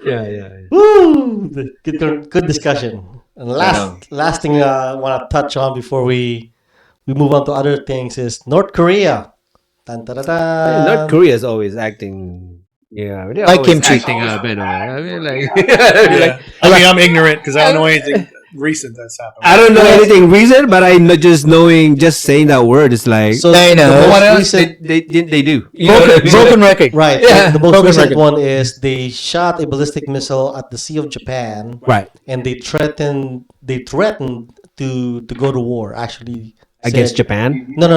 S6: Yeah.
S1: Woo! Good discussion. And last thing I want to touch on before we move on to other things is North Korea. Dun, dun, dun, dun.
S6: North Korea is always acting. Yeah, they're
S3: Like
S6: always
S3: kimchi.
S6: acting up anyway. I mean, like,
S4: Yeah. I mean, I'm ignorant because I don't know anything recent that's happened.
S6: I don't know anything recent, but I know just saying that word is like.
S1: So
S3: I know.
S1: the most
S6: what else
S1: recent-
S6: they do? You know what I
S3: broken,
S6: mean?
S3: broken record.
S1: Right.
S6: Yeah.
S1: The most
S3: Broken
S1: recent
S3: record.
S1: one is they shot a ballistic missile at the Sea of Japan,
S6: Right.
S1: and they threatened to go to war. Actually,
S6: Against
S1: said-
S6: Japan?
S1: No,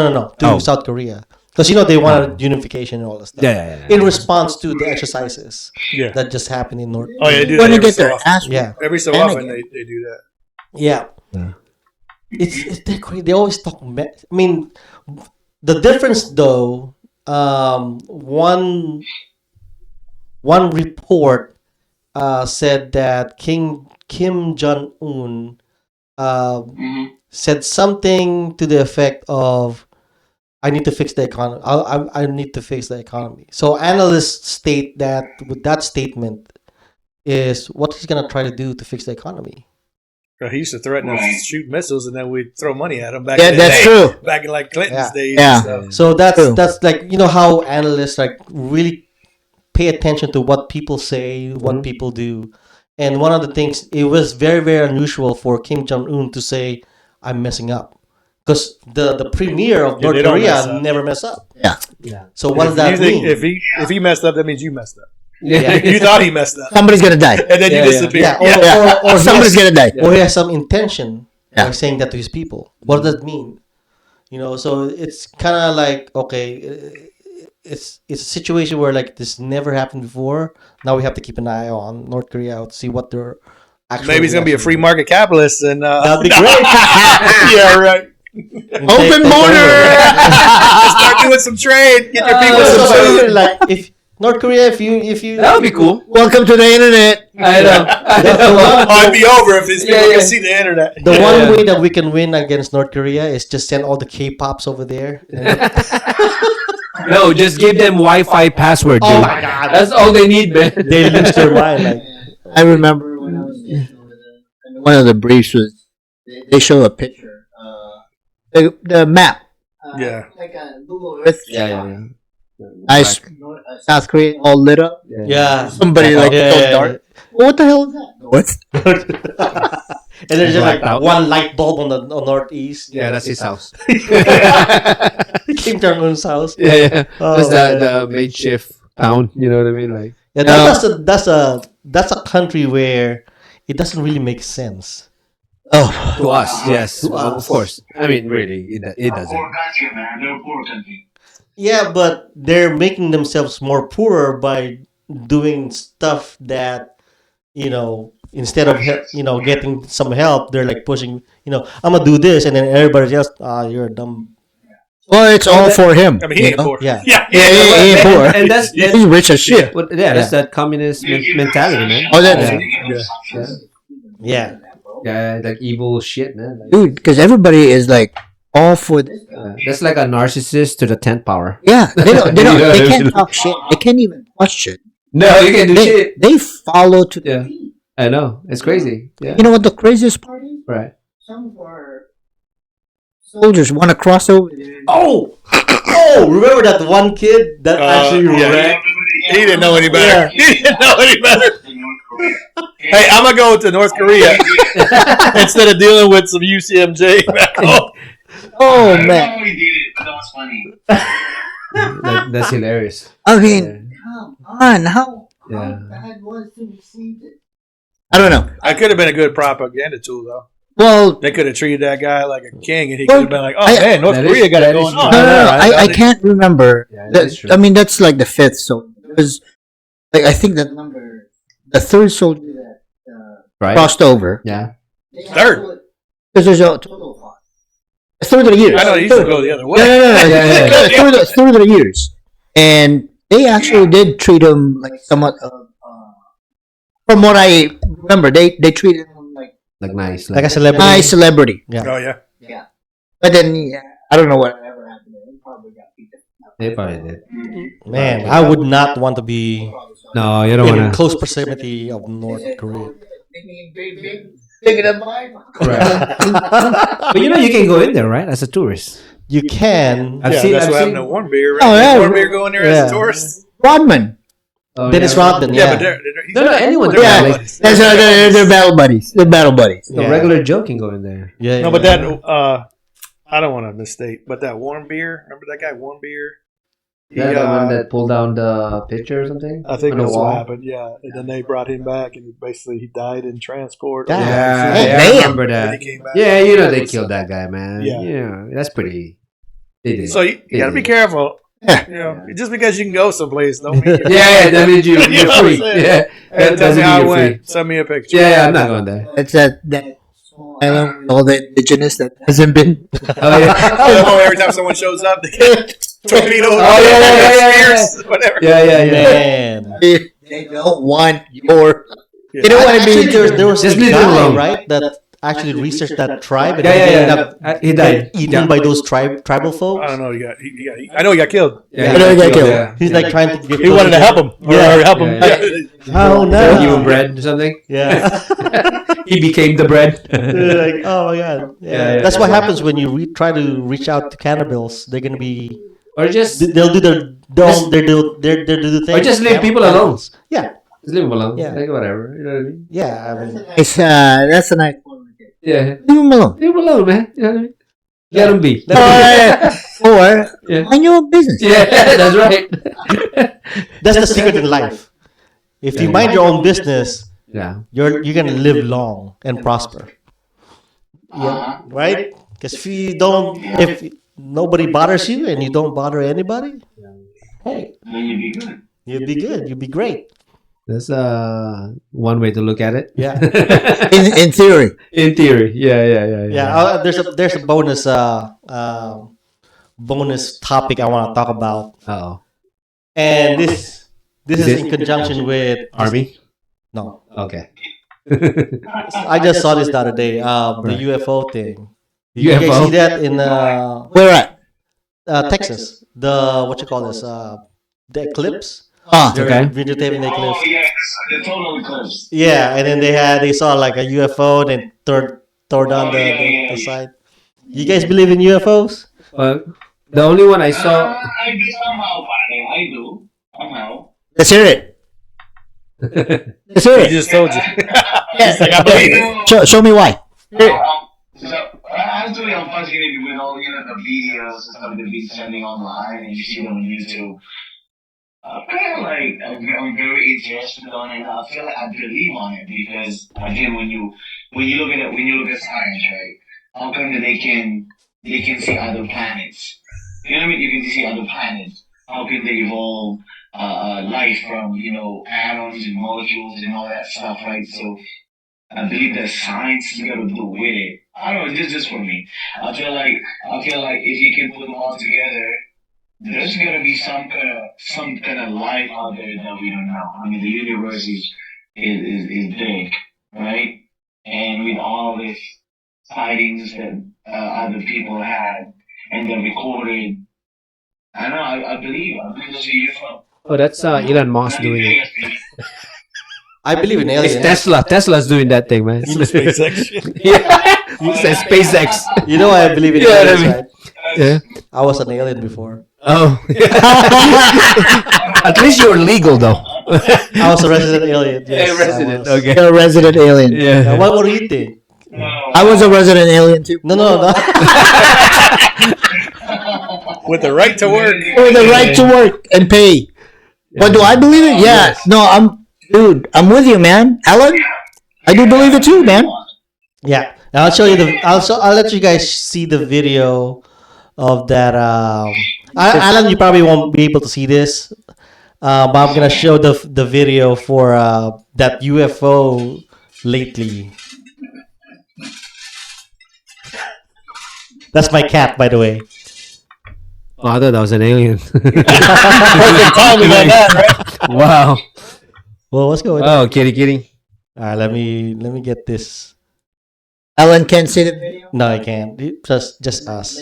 S1: to
S6: Oh.
S1: South Korea, because they wanted unification and all that stuff.
S6: Yeah.
S1: In response to the exercises
S4: Yeah.
S1: that just happened in North.
S4: Oh, yeah, they do
S3: When
S4: that
S3: you
S4: every
S3: get
S4: so
S3: their
S4: often.
S3: ass,
S1: Yeah.
S4: Every so
S3: And
S4: often
S3: again.
S4: they do that.
S1: Yeah.
S6: Yeah.
S1: They're crazy. They always talk. I mean, the difference though, one report said that Kim Jong Un said something to the effect of, "I need to fix the economy. I need to fix the economy." So analysts state that with that statement is what he's gonna try to do to fix the economy.
S4: He used to threaten us to shoot missiles, and then we'd throw money at him back.
S3: Yeah,
S4: in the
S3: that's
S4: day,
S3: true.
S4: Back in like Clinton's
S1: Yeah.
S4: days.
S3: Yeah.
S4: And stuff.
S1: So
S3: True.
S1: that's like, you know how analysts like really pay attention to what people say, what people do. And one of the things, it was very, very unusual for Kim Jong Un to say, "I'm messing up," because the premier of
S4: Yeah,
S1: North
S4: they don't mess
S1: Korea
S4: up.
S1: never mess up.
S3: Yeah.
S1: So what does
S4: If
S1: that
S4: you think-
S1: mean?
S4: if he messed up, that means you messed up.
S6: Yeah.
S4: You thought he messed up,
S3: Somebody's gonna die.
S4: and then
S6: Yeah,
S4: you
S6: yeah.
S4: disappeared.
S1: Yeah,
S4: Yeah.
S1: or he
S3: Somebody's
S1: has,
S3: gonna die.
S1: or he has some intention
S3: Yeah.
S1: by saying that to his people. What does that mean? You know, so it's kind of like, okay, it's a situation where like this never happened before. Now we have to keep an eye on North Korea to see what they're actually.
S4: Maybe he's gonna be a free market capitalist, and
S1: That'd be great.
S4: yeah, right.
S3: Open border.
S4: Start doing some trade. Get your people
S1: So,
S4: some food.
S1: like if North Korea, if you
S6: That would be cool.
S3: Welcome to the internet.
S6: I know.
S4: Oh, it'd be over if these people
S6: Yeah,
S4: can
S6: yeah.
S4: see the internet.
S1: the one
S6: Yeah.
S1: way that we can win against North Korea is just send all the K-pops over there.
S6: No, just give them Wi-Fi password, dude.
S1: Oh my God.
S6: That's all they need, man.
S1: They lose their mind. Like,
S3: I remember when I was one of the briefs was they show a picture, the map,
S4: Yeah.
S3: like a Google Earth.
S6: Yeah.
S3: Nice, South Korea all lit up.
S1: yeah.
S3: Somebody like
S1: Yeah,
S3: so
S1: yeah,
S3: dark. Well, what the hell is that? North.
S1: And there's just like
S6: Blacked out.
S1: one light bulb on northeast.
S6: Yeah, that's his house.
S1: Kim Jong Un's house.
S6: Yeah.
S1: Oh,
S6: That's
S1: man.
S6: the makeshift town. You know what I mean? Like,
S1: Yeah, that's a country where it doesn't really make sense.
S3: Oh,
S6: to us, yes,
S1: To
S6: of
S1: us.
S6: course. I mean, really, it doesn't.
S5: Poor country, man. They're a poor country.
S1: Yeah, but they're making themselves more poorer by doing stuff that, instead of getting some help, they're like pushing. I'm gonna do this, and then everybody just, you're a dumb.
S3: well, it's all for him.
S4: I mean, he ain't poor.
S1: Yeah.
S4: Yeah.
S3: Yeah, he ain't poor.
S6: And that's
S3: He's rich as shit.
S6: that's that communist mentality, man.
S3: Oh, that's
S1: Yeah.
S6: Yeah, like evil shit, man. Like,
S3: dude, because everybody is like all for this.
S6: that's like a narcissist to the 10th power.
S3: Yeah, they don't. They don't.
S6: Yeah,
S3: They
S6: yeah.
S3: can't talk shit. They can't even question.
S6: No, you can do
S3: They,
S6: shit.
S3: they follow to the
S6: Yeah.
S3: beat.
S6: I know. It's crazy. Yeah.
S3: You know what the craziest part is?
S6: Right.
S3: Some of our soldiers want to cross over.
S1: Oh, remember that one kid that actually
S4: yeah.
S1: ran?
S4: He didn't know any better. He didn't know any better. Hey, I'm gonna go to North Korea instead of dealing with some UCMJ back home.
S3: Oh
S5: I don't know
S3: man!
S5: how he did it, but that was funny.
S6: That's hilarious.
S3: I mean, come on, how
S6: Yeah.
S3: bad was to receive it? I don't know.
S4: I could have been a good propaganda tool, though.
S3: Well,
S4: They could have treated that guy like a king, and he
S3: Well,
S4: could have been like, "Oh
S3: I-
S4: man, North
S6: that is-
S4: Korea got it
S6: that is
S4: going
S6: true.
S4: on."
S3: no, no, no.
S4: Right?
S3: I can't remember.
S6: Yeah, that's true.
S3: I mean, that's like the fifth. So it was like I think that number, the third soldier that
S6: Right.
S3: crossed over.
S6: Yeah.
S4: Third.
S3: Because there's a total of 5. A third of the years.
S4: I know he used to go the other way.
S3: No, no, no.
S6: Yeah, yeah, yeah.
S3: A third of the years. And they actually did treat him like somewhat from what I remember, they treated him like
S6: Like nice.
S1: Like a celebrity.
S3: a celebrity.
S4: Oh yeah.
S3: Yeah. But then, I don't know what ever happened. He probably got beat up.
S6: They probably did.
S1: Man, I would not want to be
S6: No, you don't
S1: in
S6: want to.
S1: close proximity of North Korea.
S3: Bigger than mine.
S6: Correct. But you can go in there, right? As a tourist.
S1: You can.
S6: I've
S4: Yeah,
S6: seen.
S4: that's
S6: I've
S4: what
S6: seen.
S4: happened to Warm Beer. Right?
S3: Oh, yeah.
S4: Warm Beer go in there as a tourist.
S3: Rodman.
S6: Oh,
S1: Dennis
S6: yeah.
S1: Rodman,
S4: Yeah,
S1: yeah.
S4: but he's
S6: No, no,
S4: not-
S6: anyone
S4: they're
S6: can,
S3: Yeah,
S6: like-
S4: buddies.
S3: that's they're battle buddies. They're battle buddies.
S6: The
S1: Yeah.
S6: regular Joe can go in there.
S1: Yeah,
S4: No, but
S1: yeah.
S4: that I don't want to misstate, but that Warm Beer. Remember that guy, Warm Beer? He,
S6: Is that the one that pulled down the picture or something?
S4: I think
S6: on the
S4: that's
S6: wall?
S4: what happened. Yeah, and then they brought him back, and he died in transport.
S1: Yeah.
S6: Yeah,
S3: Oh,
S6: yeah, I
S3: damn.
S6: remember
S4: And
S6: that.
S4: he came back.
S6: Yeah, they killed that guy, man.
S4: Yeah.
S6: Yeah, that's pretty. They did.
S4: So you got to be careful. You know, just because you can go someplace, don't mean
S6: yeah, that means you're
S4: You know what I'm
S6: free.
S4: saying?
S6: Yeah,
S4: Hey,
S6: that
S4: tell me
S6: doesn't
S4: how
S6: mean
S4: I
S6: you're free.
S4: went. Send me a picture.
S6: Yeah, I'm not going there.
S3: It's that small island with all the indigenous that hasn't been.
S6: Oh yeah.
S4: Oh, every time someone shows up, they get torpedoes.
S6: Oh, yeah.
S4: Spears, whatever.
S6: Yeah.
S1: Man.
S3: They don't want your.
S4: Yeah.
S3: You know what I
S1: Actually,
S3: mean?
S1: there was
S6: Just
S1: a
S6: leave them
S1: guy,
S6: alone.
S1: right, that actually researched that tribe, and
S6: Yeah,
S1: he
S6: yeah,
S1: ended
S6: yeah.
S1: up
S6: He died.
S1: eaten by those tribal folks.
S4: I don't know. I know he got killed.
S6: Yeah,
S3: I know he got killed.
S6: Yeah.
S1: He's like trying to get.
S4: He wanted to help him.
S1: Yeah.
S4: Or help him.
S6: Yeah,
S1: Oh
S6: So
S1: no!
S6: give him bread or something.
S1: Yeah.
S6: He became the bread.
S1: They're like, oh my god. Yeah.
S6: Yeah, yeah.
S1: That's what happens when you try to reach out to cannibals. They're gonna be.
S6: Or just
S1: They'll do their thing.
S6: Or just leave people alone.
S1: Yeah.
S6: Just leave them alone.
S1: Yeah.
S6: Like whatever. You know what I mean?
S1: Yeah. I mean,
S3: It's that's a nice one.
S6: Yeah.
S3: Leave him alone.
S6: Leave them alone, man. You know what I mean? Let them be.
S3: Or
S6: Yeah.
S3: mind your own business.
S6: Yeah, that's right.
S1: that's the secret in life. If you mind your own business,
S6: Yeah.
S1: you're gonna live long and prosper.
S5: Uh-huh.
S1: Right? Because if nobody bothers you and you don't bother anybody, hey,
S5: Then you'd be good.
S1: you'll be good. You'll be great.
S6: That's one way to look at it.
S1: Yeah.
S3: In theory.
S6: In theory. Yeah.
S1: Yeah. There's a bonus topic I want to talk about,
S6: Uh-oh.
S1: and this is in conjunction with
S6: Army?
S1: no.
S6: Okay.
S1: I just saw this the other day. The UFO thing. Did you guys
S6: UFO?
S1: see that in
S3: Where at?
S1: Texas? The what you call this? The eclipse.
S3: Ah,
S1: They're
S6: Okay.
S1: videotaping the
S5: Oh
S1: eclipse.
S5: yes, the total eclipse.
S1: Yeah, and then they saw like a UFO and tore down the side. You guys believe in UFOs?
S6: The only one I saw.
S5: I do somehow, buddy. I do somehow.
S3: let's hear it. Let's hear
S4: He
S3: it.
S4: just told you.
S3: Yes.
S4: like, I believe it.
S3: Show me why.
S5: So I was doing unfortunately with all the videos and stuff they've been sending online, and you see them on YouTube. Kind of like I'm very interested on it. I feel like I believe on it because again, when you look at science, right? How come that they can see other planets? You know what I mean? You can see other planets. How can they evolve life from atoms and molecules and all that stuff, right? So I believe that science has got to do with it. I don't know, just for me. I feel like if you can put them all together, there's gonna be some kind of life out there that we don't know. I mean, the universe is big, right? And with all these sightings that other people had and they're recorded, I don't know. I believe there's a UFO.
S6: Oh, that's Elon Musk doing it.
S1: I believe in
S6: It's
S1: aliens.
S6: Tesla. Tesla's doing that thing, man.
S4: SpaceX shit.
S6: Yeah. It says SpaceX.
S1: You know I believe in
S6: Yeah,
S1: aliens,
S6: I mean-
S1: right?
S6: Yeah.
S1: I was an alien before.
S6: Oh. At least you're legal, though.
S1: I was a resident alien. Yes, I
S6: resident.
S1: was.
S6: Okay.
S3: You're a resident alien.
S6: Yeah.
S1: Now, what do you think?
S3: I was a resident alien too.
S1: No.
S4: With the right to work.
S3: With the right to work and pay. But do I believe it? Yeah. No, I'm with you, man. Alan, I do believe it too, man.
S1: Yeah, and I'll show you I'll let you guys see the video of that. Alan, you probably won't be able to see this, but I'm gonna show the video for that UFO lately. That's my cat, by the way.
S6: Oh, I thought that was an alien.
S4: Perfect timing on that, right?
S6: Wow.
S1: Well, what's going on?
S6: Oh, kitty.
S1: All right, let me get this.
S3: Alan can't see the video.
S1: No, I can't. Just us.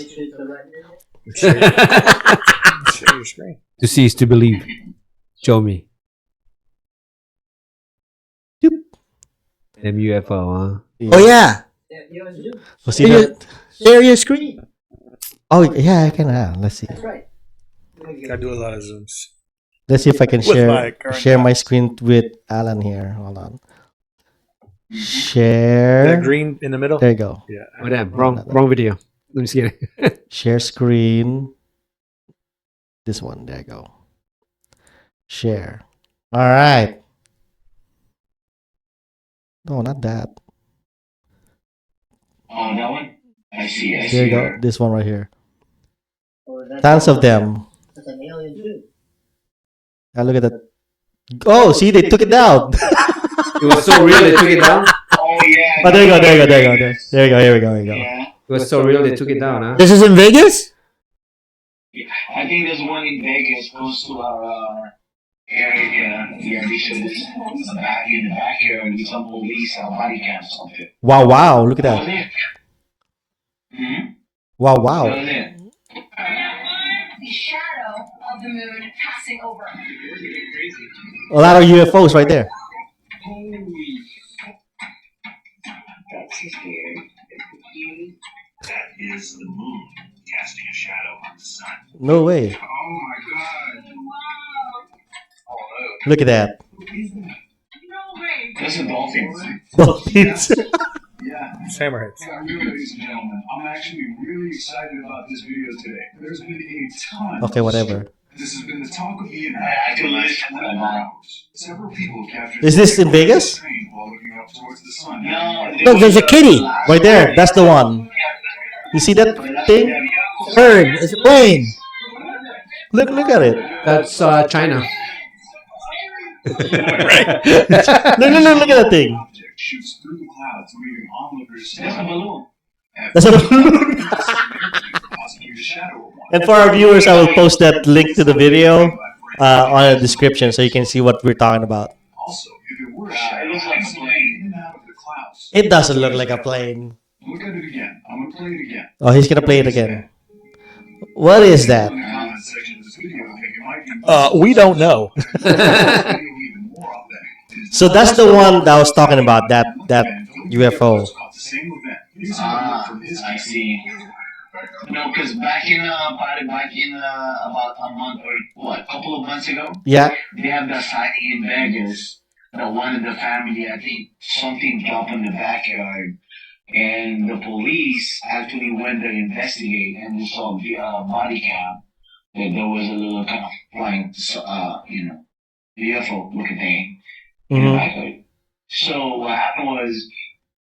S4: Share your screen.
S6: To see is to believe. Show me. MUFO, huh?
S3: Oh yeah.
S1: We'll see that.
S3: Share your screen.
S1: Oh yeah, I can. Let's see.
S4: I do a lot of zooms.
S1: Let's see if I can
S4: With my current
S1: share my screen with Alan here. Hold on.
S4: That
S1: Share.
S4: green in the middle.
S1: There you go.
S4: Yeah.
S6: Oh, damn. Wrong video. Let me see it.
S1: Share screen. This one. There you go. Share. All right. No, not that.
S5: Oh, that one. I see.
S1: There you go. This one right here. Tons of them. Ah, look at that. Oh, see, they took it down.
S6: It was so real they took it down.
S5: Oh yeah.
S1: Oh, there you go. There you go. Here we go.
S5: Yeah.
S6: It was so real they took it down, huh?
S3: This is in Vegas?
S5: I think there's one in Vegas close to our area. Yeah, they showed this back in the backyard with some police body cam or something.
S1: Wow, wow. Look at
S5: That was
S1: that.
S5: it. Mm-hmm.
S1: Wow,
S5: That
S1: wow.
S5: was it.
S7: The shadow of the moon passing over.
S1: A lot of UFOs right there.
S5: That's scary.
S2: That is the moon casting a shadow on the sun.
S1: No way.
S2: Oh my god.
S1: Look at that.
S5: That's a dolphin.
S1: Dolphins.
S2: Yeah.
S4: Hammerheads.
S2: Ladies and gentlemen, I'm actually really excited about this video today. There's been a ton.
S1: Okay, whatever.
S2: This has been the talk of the internet.
S5: I can listen to that.
S2: Several people captured.
S1: Is this in Vegas?
S2: While looking up towards the sun.
S5: No,
S3: Look, there's a kitty.
S1: Right there. That's the one. You see that thing?
S3: Bird. It's a plane.
S1: Look at it.
S6: That's China.
S1: Look at that thing.
S2: Object shoots through the clouds, leaving onlookers
S5: That's a balloon.
S1: That's a balloon.
S2: possibly the shadow of one.
S1: And for our viewers, I will post that link to the video on the description so you can see what we're talking about.
S2: Also, if it were a
S5: It
S2: shadow,
S5: looks like a plane.
S2: in and out of the clouds.
S1: It doesn't look like a plane.
S2: Look at it again. I'm gonna play it again.
S1: Oh, he's gonna play it again. What is that?
S2: In the comment section of this video, I think it might be
S4: We don't know.
S2: even more authentic.
S1: So that's the one that I was talking about. That UFO.
S2: It's called the same event. Here's how it looked from his
S5: I see. No, because probably back in about a month or what, couple of months ago,
S1: Yeah.
S5: they have that sighting in Vegas that one of the family, I think, something dropped in the backyard, and the police actually went there to investigate, and they saw the body cam that there was a little kind of flying, UFO looking thing in the
S1: Mhm.
S5: backyard. So what happened was,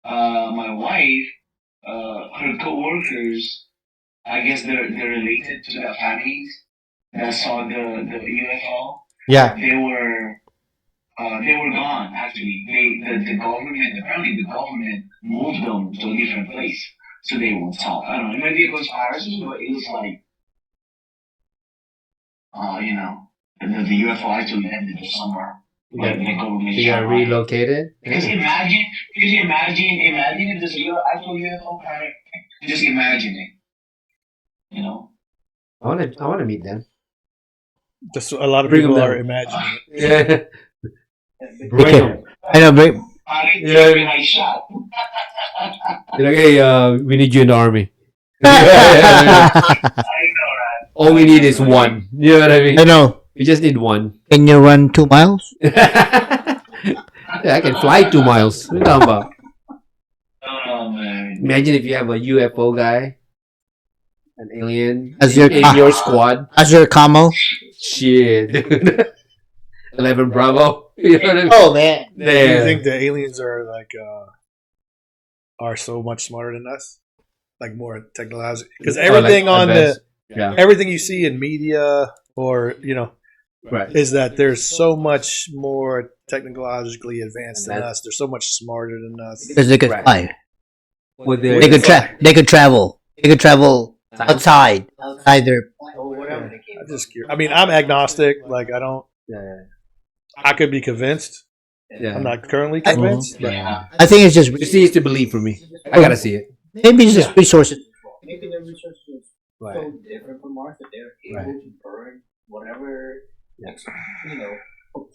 S5: my wife, her coworkers, I guess they're related to the families that saw the UFO.
S1: Yeah.
S5: They were gone actually. The government, apparently the government moved them to a different place so they won't talk. I don't know, maybe it was conspiracy, but it was like the UFO actually ended somewhere. Like the government
S6: You got
S5: shot.
S6: relocated.
S5: Because imagine if there's a actual UFO planet. Just imagine it. You know?
S6: I want to meet them.
S4: Just a lot of
S6: Bring 'em
S4: people
S6: down.
S4: are imagining it.
S6: Yeah. Bring 'em.
S3: I know, but
S5: I think
S6: Yeah.
S5: it's a nice shot.
S6: You're like, hey, we need you in the army.
S5: I know, right?
S6: All we need is one. You know what I mean?
S3: I know.
S6: We just need one.
S3: Can you run 2 miles?
S6: Yeah, I can fly 2 miles. What are you talking about?
S5: Oh man.
S6: Imagine if you have a UFO guy, an alien
S3: As your
S6: in your squad.
S3: As your camo.
S6: Shit, dude. 11 Bravo. You know what I mean?
S3: Oh man.
S4: Do you
S6: Yeah.
S4: think the aliens are like are so much smarter than us? Like more technological? Because everything on
S6: advanced.
S4: the everything you see in media or
S6: Right.
S4: is that they're so much more technologically advanced than
S6: That's-
S4: us. They're so much smarter than us.
S3: Because they could
S6: Right.
S3: fly.
S6: With
S3: They
S6: the,
S3: could they could travel. They could travel outside their or whatever.
S4: I'm just curious. I mean, I'm agnostic. Like I don't.
S6: yeah.
S4: I could be convinced.
S6: Yeah.
S4: I'm not currently convinced. But
S5: Yeah.
S3: I think it's just
S6: You see, it's to believe for me. I gotta see it.
S3: maybe it's just resources. Maybe the resources are
S6: Right.
S3: so different from ours that they're able
S6: Right.
S3: to burn whatever,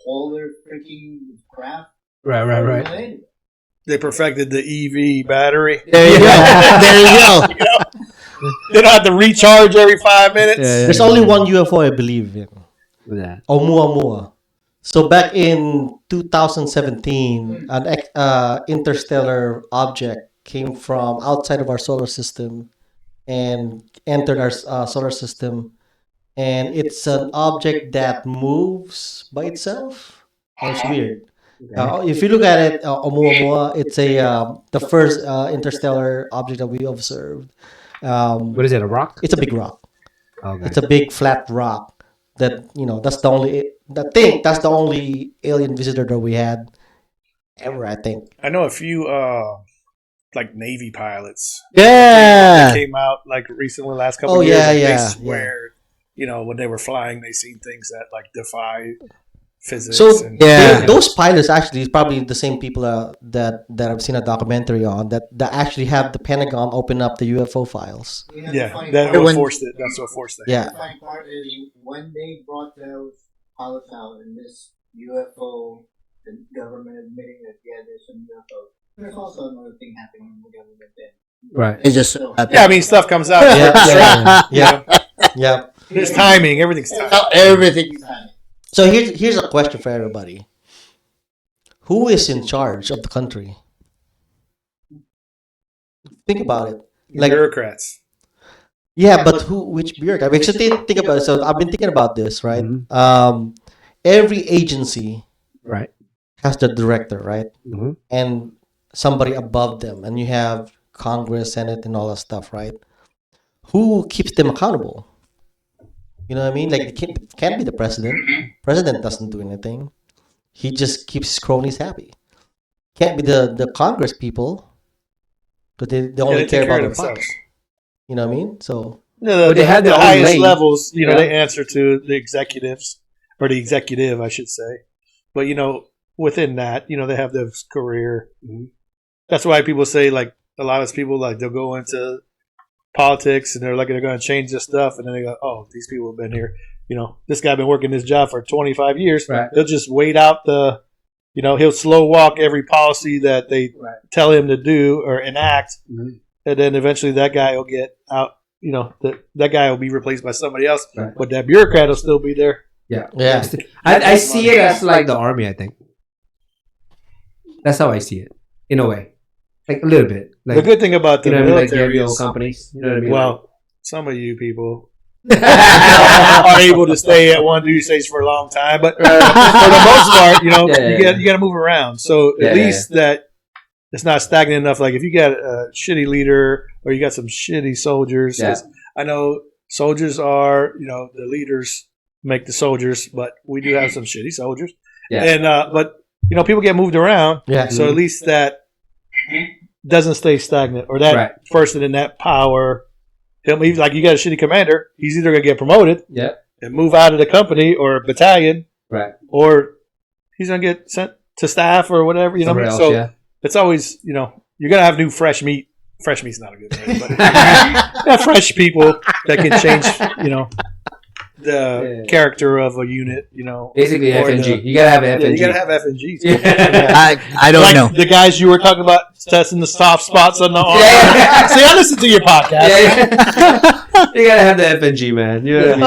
S3: pull their freaking craft.
S6: Right.
S4: they perfected the EV battery.
S3: There you go. There you go.
S4: They don't have to recharge every 5 minutes.
S6: Yeah.
S1: There's only one UFO I believe in.
S6: With that.
S1: Oumuamua. So back in 2017, an interstellar object came from outside of our solar system and entered our solar system, and it's an object that moves by itself. It's weird. If you look at it, Oumuamua, it's the first interstellar object that we observed.
S6: What is it? A rock?
S1: It's a big rock.
S6: Okay.
S1: It's a big flat rock that that's the only that's the only alien visitor that we had ever, I think.
S4: I know a few like Navy pilots
S3: Yeah.
S4: came out like recently, last couple
S1: Oh,
S4: of years.
S1: yeah,
S4: and
S1: yeah,
S4: they swear, when they were flying, they seen things that like defy physics.
S1: So
S4: and,
S1: those pilots actually is probably the same people that I've seen a documentary on that actually have the Pentagon open up the UFO files.
S4: yeah, that's what forced it. That's what forced it.
S1: Yeah.
S3: The funny part is when they brought those pilots out in this UFO, the government admitting that there's some UFO. There's also another thing happening in the government then.
S6: Right.
S3: It just so happened.
S4: Yeah, I mean, stuff comes out.
S1: Yeah.
S4: There's timing. Everything's timing.
S3: Everything is happening.
S1: So here's a question for everybody. Who is in charge of the country? Think about it. Like,
S4: Bureaucrats.
S1: yeah, but which bureaucrat? Because think about it. So I've been thinking about this, right?
S6: Mhm.
S1: Every agency
S6: Right.
S1: has the director, right?
S6: Mhm.
S1: And somebody above them, and you have Congress, Senate, and all that stuff, right? Who keeps them accountable? You know what I mean? Like, it can't be the president. President doesn't do anything. He just keeps his cronies happy. Can't be the Congress people, because they only
S4: They
S1: care
S4: take
S1: about
S4: care of
S1: their buck.
S4: themselves.
S1: You know what I mean? So
S4: No,
S6: But they have
S4: the
S6: their own
S4: highest
S6: lane.
S4: levels,
S6: Yeah.
S4: they answer to the executives, or the executive, I should say. But, within that, they have their career. That's why people say, like, a lot of people, like, they'll go into politics and they're like, they're going to change this stuff. And then they go, oh, these people have been here. This guy been working this job for 25 years.
S6: Right.
S4: They'll just wait out he'll slow walk every policy that they tell him to do or enact.
S6: Mhm.
S4: And then eventually that guy will get out. That guy will be replaced by somebody else,
S6: Right.
S4: but that bureaucrat will still be there.
S6: Yeah.
S1: yeah,
S6: I see it as like the army. I think that's how I see it, in a way, like a little bit. Like,
S4: The good thing about the
S6: you know what I mean? Like you have
S4: military
S6: your own
S4: is,
S6: companies. You know what I mean?
S4: well, some of you people are able to stay at one duty station for a long time, but for the most part, you got to move around. So
S6: Yeah,
S4: at least that it's not stagnant enough. Like if you got a shitty leader or you got some shitty soldiers, 'cause I know soldiers are, the leaders make the soldiers, but we do have some shitty soldiers.
S6: Yeah.
S4: And but people get moved around,
S1: yeah.
S4: so at least that doesn't stay stagnant, or that
S6: Right.
S4: person in that power. He's like, you got a shitty commander. He's either gonna get promoted
S6: Yeah.
S4: and move out of the company or battalion,
S6: Right.
S4: or he's gonna get sent to staff or whatever.
S6: Somewhere else,
S4: so
S6: yeah.
S4: it's always you're gonna have new fresh meat. Fresh meat's not a good word, but you have fresh people that can change the character of a unit.
S6: Basically,
S4: or
S6: FNG.
S4: the-
S6: You gotta have
S4: Yeah,
S6: FNG.
S4: you gotta have FNGs.
S6: Yeah.
S3: I don't
S4: Like
S3: know.
S4: the guys you were talking about testing the soft spots on the arm.
S6: Yeah.
S4: See, I listen to your podcast.
S6: Yeah. You gotta have the FNG, man. You know what I mean?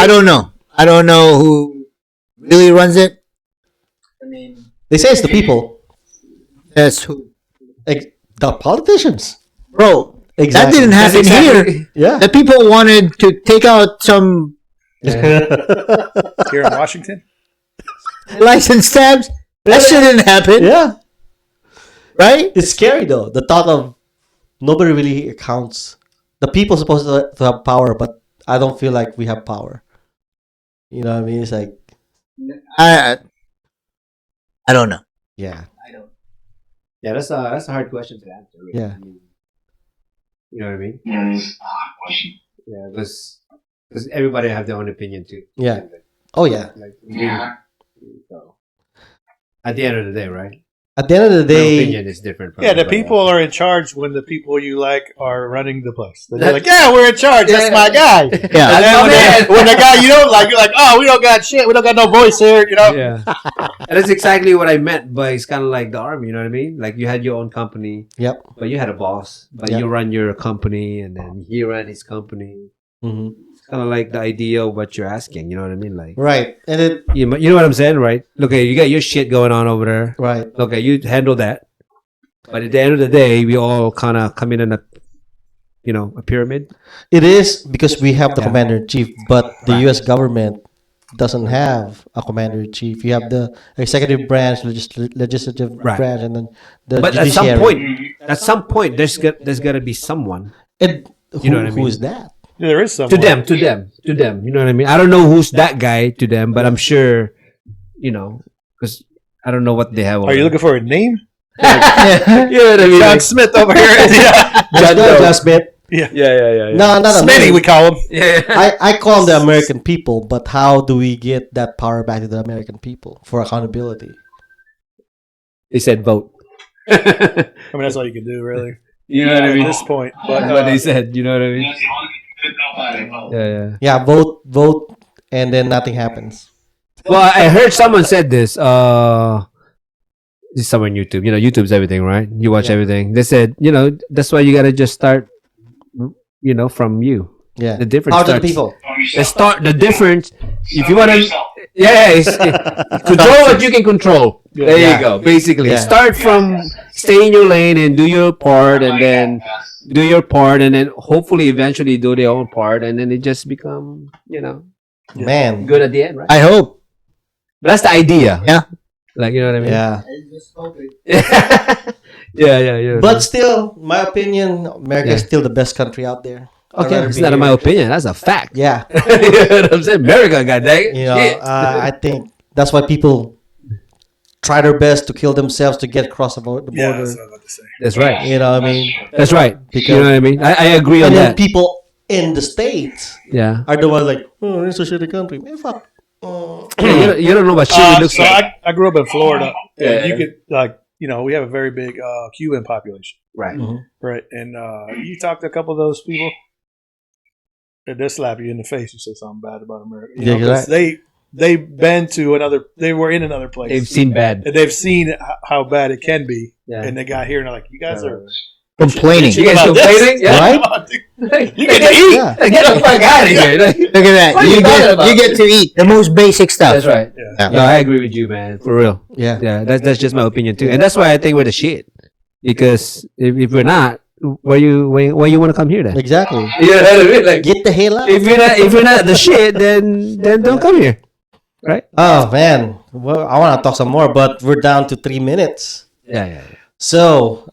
S3: I don't know. I don't know who really runs it. I mean,
S1: They say it's the people,
S3: that's who.
S1: like the politicians.
S3: Bro,
S1: Exactly.
S3: that didn't
S6: That's
S3: happen here.
S6: exactly-
S1: Yeah.
S3: The people wanted to take out some
S4: Here in Washington.
S3: license tabs. That shit didn't happen,
S1: Yeah.
S3: right?
S1: It's scary though. The thought of nobody really accounts. The people supposed to have power, but I don't feel like we have power. You know what I mean? It's like,
S3: I don't know.
S1: yeah,
S6: Yeah, that's a hard question to answer. Really.
S1: Yeah.
S6: I mean, you know what I mean?
S5: Yeah, this is a hard question.
S6: Yeah, because everybody have their own opinion too.
S1: yeah. Oh yeah.
S6: Like,
S5: Yeah.
S6: so, at the end of the day, right?
S1: At the end of the
S6: My
S1: day,
S6: opinion is different. From
S4: Yeah, the
S6: everybody
S4: people
S6: else.
S4: are in charge when the people you like are running the place. They're like, yeah, we're in charge. That's
S6: Yeah.
S4: my guy.
S3: Yeah.
S4: And
S6: That's
S4: then
S6: my man.
S4: when the guy you don't like, you're like, oh, we don't got shit. We don't got no voice here.
S6: Yeah, and that's exactly what I meant. But it's kind of like the army. You know what I mean? Like you had your own company,
S1: yep.
S6: but you had a boss. But
S1: Yep.
S6: you run your company, and then he ran his company.
S1: Hmm.
S6: It's kind of like the idea of what you're asking. You know what I mean? Like,
S1: Right. And it,
S6: you know what I'm saying, right? Okay, you got your shit going on over there.
S1: right.
S6: Okay, you handle that. But at the end of the day, we all kind of come in a pyramid.
S1: It is because we have the
S6: Yeah.
S1: commander in chief, but the
S6: Right.
S1: U.S. government doesn't have a commander in chief. You have the executive branch, legislative
S6: Right.
S1: branch, and then the
S6: But
S1: judiciary.
S6: at some point, there's got to be someone
S1: And
S6: You know what I
S1: who
S6: mean?
S1: is that?
S4: There is some
S6: to them. You know what I mean? I don't know who's that guy to them, but I'm sure, because I don't know what they have.
S4: Are you looking for a name?
S6: You know what I mean?
S4: John
S6: Like,
S4: Smith over here. Yeah.
S6: John Doe.
S1: John Smith.
S4: Yeah.
S1: No, not
S4: Smitty,
S1: American.
S4: we call him.
S6: Yeah.
S1: I call them the American people, but how do we get that power back to the American people for accountability?
S6: They said vote.
S4: I mean, that's all you can do, really.
S6: You know what I
S4: At
S6: mean?
S4: this point, but
S6: That's what they said. You know what I mean?
S5: That's the only good about it.
S6: Yeah.
S1: Yeah, vote, and then nothing happens.
S6: Well, I heard someone said this. This is somewhere on YouTube. You know, YouTube's everything, right? You watch
S1: Yeah.
S6: everything. They said, you know, that's why you gotta just start. You know, from you.
S1: Yeah,
S6: The difference.
S1: power to the
S6: starts-
S1: people.
S6: The start. The difference. If you want to.
S5: Yourself.
S6: Yeah, control what you can control. There
S1: Yeah.
S6: you go. Basically,
S1: Yeah.
S6: start from stay in your lane and do your part, and then do your part, and then hopefully eventually do their own part, and then it just become
S1: Man,
S6: good at the end, right?
S3: I hope.
S6: But that's the idea.
S3: Yeah.
S6: Like, you know what I mean?
S1: yeah.
S6: yeah.
S1: But still, my opinion, America is
S6: Yeah.
S1: still the best country out there. I'd
S6: Okay,
S1: rather
S6: it's
S1: be
S6: not in
S1: here.
S6: my opinion. That's a fact.
S1: Yeah,
S6: You know what I'm saying? America, god dang it.
S1: you know,
S6: Shit.
S1: I think that's why people try their best to kill themselves to get across the border.
S4: yeah, that's what I was about to say.
S6: That's right.
S1: You know what I mean?
S6: That's right.
S1: Because-
S6: You know what I mean? I agree on
S1: And then
S6: that.
S1: people in the States
S6: Yeah.
S1: are the ones like, oh, it's a shitty country. Man, fuck.
S6: You don't know what shit it looks
S4: So
S6: like.
S4: I grew up in Florida,
S6: Yeah.
S4: and you could we have a very big Cuban population,
S6: Right.
S4: right? And you talk to a couple of those people, and they'll slap you in the face. You say something bad about America. You
S1: Yeah,
S4: know,
S1: you're
S4: 'cause they've been to another. They were in another place.
S6: They've seen bad.
S4: and they've seen how bad it can be,
S6: Yeah.
S4: and they got here and they're like, "You guys are
S3: Complaining.
S6: You guys
S4: about this.
S6: complaining? Yeah.
S1: Right?
S4: You get to eat."
S1: Yeah.
S6: Get the fuck out of here. Like,
S3: Look at that.
S6: What are you talking about?
S3: You get to eat the most basic stuff.
S6: that's right.
S4: Yeah.
S6: No, I agree with you, man. For real.
S1: Yeah.
S6: Yeah, that's just my opinion too, and that's why I think we're the shit. Because if we're not, why you want to come here then?
S1: Exactly.
S6: You know what I mean? Like,
S1: Get the hell out.
S6: if you're not the shit, then don't come here, right?
S1: Oh, man. Well, I want to talk some more, but we're down to 3 minutes.
S6: Yeah.
S1: So,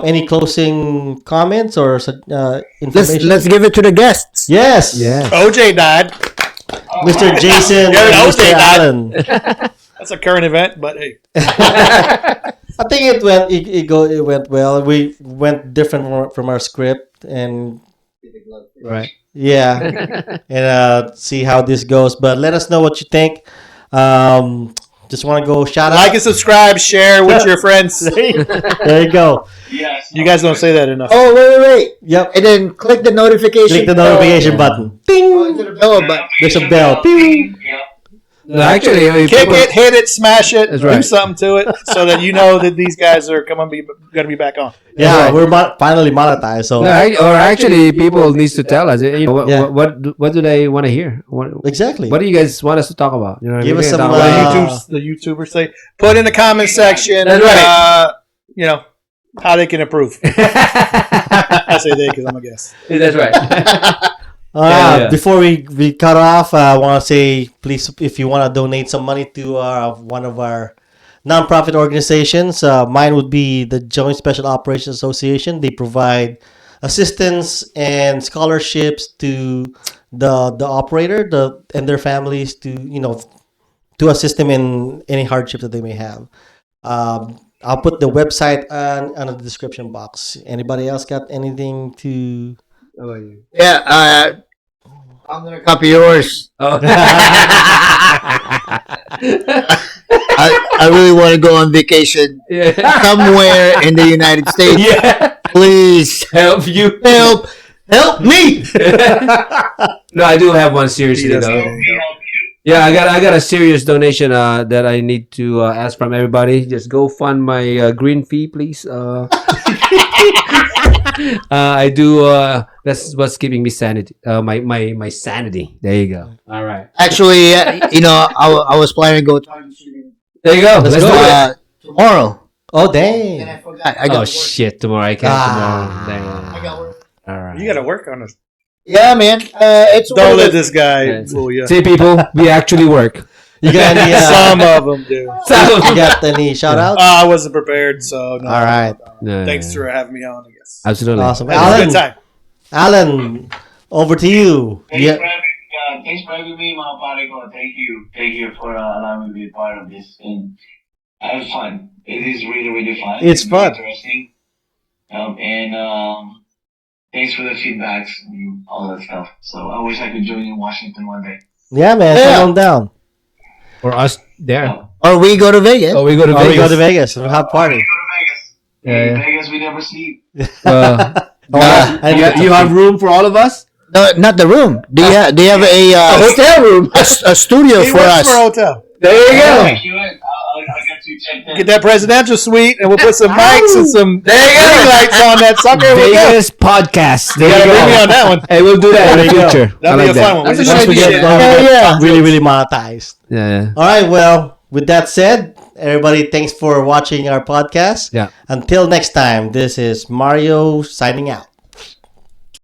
S1: any closing comments or information?
S3: Let's give it to the guests.
S1: Yes.
S6: Yeah.
S4: OJ died.
S1: Mr. Jason
S4: Yeah,
S1: and
S4: that was
S1: Mr.
S4: big, man.
S1: Allen.
S4: That's a current event, but hey,
S1: I think it went well. We went different from our script, and
S6: Right.
S1: yeah, and see how this goes. But let us know what you think. Just want to go shout out.
S4: like and subscribe, share with your friends.
S1: There you go.
S5: Yes.
S4: You guys don't say that enough.
S3: Oh, wait.
S1: Yep.
S3: And then click the notification.
S1: Click the notification button. Ding.
S3: Oh, the bell button.
S1: There's a bell. Pew.
S5: Yeah.
S6: No, actually, I mean,
S4: Kick
S6: people-
S4: it, hit it, smash it,
S6: That's
S4: do
S6: right.
S4: something to it, so that you know that these guys are going to be back on.
S1: Yeah, we're finally monetized. So
S6: No, or actually, people needs to tell us. You know,
S1: Yeah.
S6: what do they want to hear?
S1: exactly.
S6: What do you guys want us to talk about? You know, what I
S1: Give
S6: mean?
S1: us
S6: We can
S1: some,
S6: talk about
S4: What
S6: it.
S4: the YouTubers say, put in the comment section,
S6: That's right.
S4: you know, how they can improve. I say they because I'm a guest.
S6: That's right. Yeah.
S1: Before we cut off, I want to say, please, if you want to donate some money to one of our nonprofit organizations, mine would be the Joint Special Operations Association. They provide assistance and scholarships to the operator and their families to assist them in any hardship that they may have. I'll put the website on the description box. Anybody else got anything to?
S3: Yeah, I'm gonna copy yours.
S6: Oh.
S3: I really want to go on vacation
S6: Yeah.
S3: somewhere in the United States.
S6: Yeah.
S3: Please
S6: Help you.
S3: help me.
S6: No, I do have one seriously
S4: He does.
S6: though. Yeah, I got a serious donation that I need to ask from everybody. Just go fund my green fee, please. I do. That's what's keeping me sanity. My sanity. There you go. All right.
S3: Actually, I was planning to go target shooting
S6: There you go. Let's do it.
S3: tomorrow.
S1: Oh,
S3: And
S1: dang.
S3: I forgot. I
S6: Oh
S3: got work.
S6: shit! Tomorrow I can't.
S1: Ah.
S6: Tomorrow.
S3: I got work.
S6: All right.
S4: You got to work on this.
S3: Yeah, man. It's one
S4: Don't
S3: of
S4: let
S3: those-
S4: this guy
S6: Yeah.
S4: fool you.
S6: See, people, we actually work.
S1: You got any?
S4: Some of them do.
S1: You got any shout outs?
S4: I wasn't prepared, so no.
S1: All right.
S6: No,
S4: Thanks for having me on, I guess.
S6: absolutely.
S1: Awesome.
S4: It was a
S1: Alan,
S4: good time.
S1: Alan, over to you. Yeah.
S5: Thanks for having me, my Parico. Thank you for allowing me to be part of this. And I have fun. It is really, really fun.
S1: It's
S5: very
S1: fun.
S5: interesting. thanks for the feedbacks and all that stuff. So I wish I could join you in Washington one day.
S1: Yeah, man.
S3: Yeah.
S1: Come on down.
S6: Or us there.
S3: Or we go to Vegas.
S6: Oh, we go to
S1: Or
S6: Vegas.
S1: we go to Vegas. We'll have
S5: We
S1: party.
S5: go to Vegas.
S6: Yeah,
S5: In
S6: yeah.
S5: Vegas, we never sleep.
S1: And
S6: You have room for all of us?
S3: No, not the room. Do you have
S6: A
S3: a
S6: hotel room.
S3: a studio
S4: He
S3: for
S4: works
S3: us?
S4: for a hotel.
S6: There you go.
S5: Check you in. I'll get you checked in.
S4: Get that presidential suite, and we'll put some mics and some
S6: There you go.
S4: ring lights on that sucker. We'll go.
S6: Vegas podcast.
S4: You gotta bring me on that one.
S6: Hey, we'll do that in the
S1: There you go.
S6: future.
S4: That'd
S6: I
S4: be
S6: like
S4: a fun
S6: that.
S4: one.
S6: That's
S4: We
S6: a
S4: just
S6: good
S1: Once we
S6: idea.
S1: get
S3: yeah.
S1: really, really monetized.
S6: Yeah, yeah.
S1: All right. Well, with that said, everybody, thanks for watching our podcast.
S6: Yeah.
S1: Until next time, this is Mario signing out.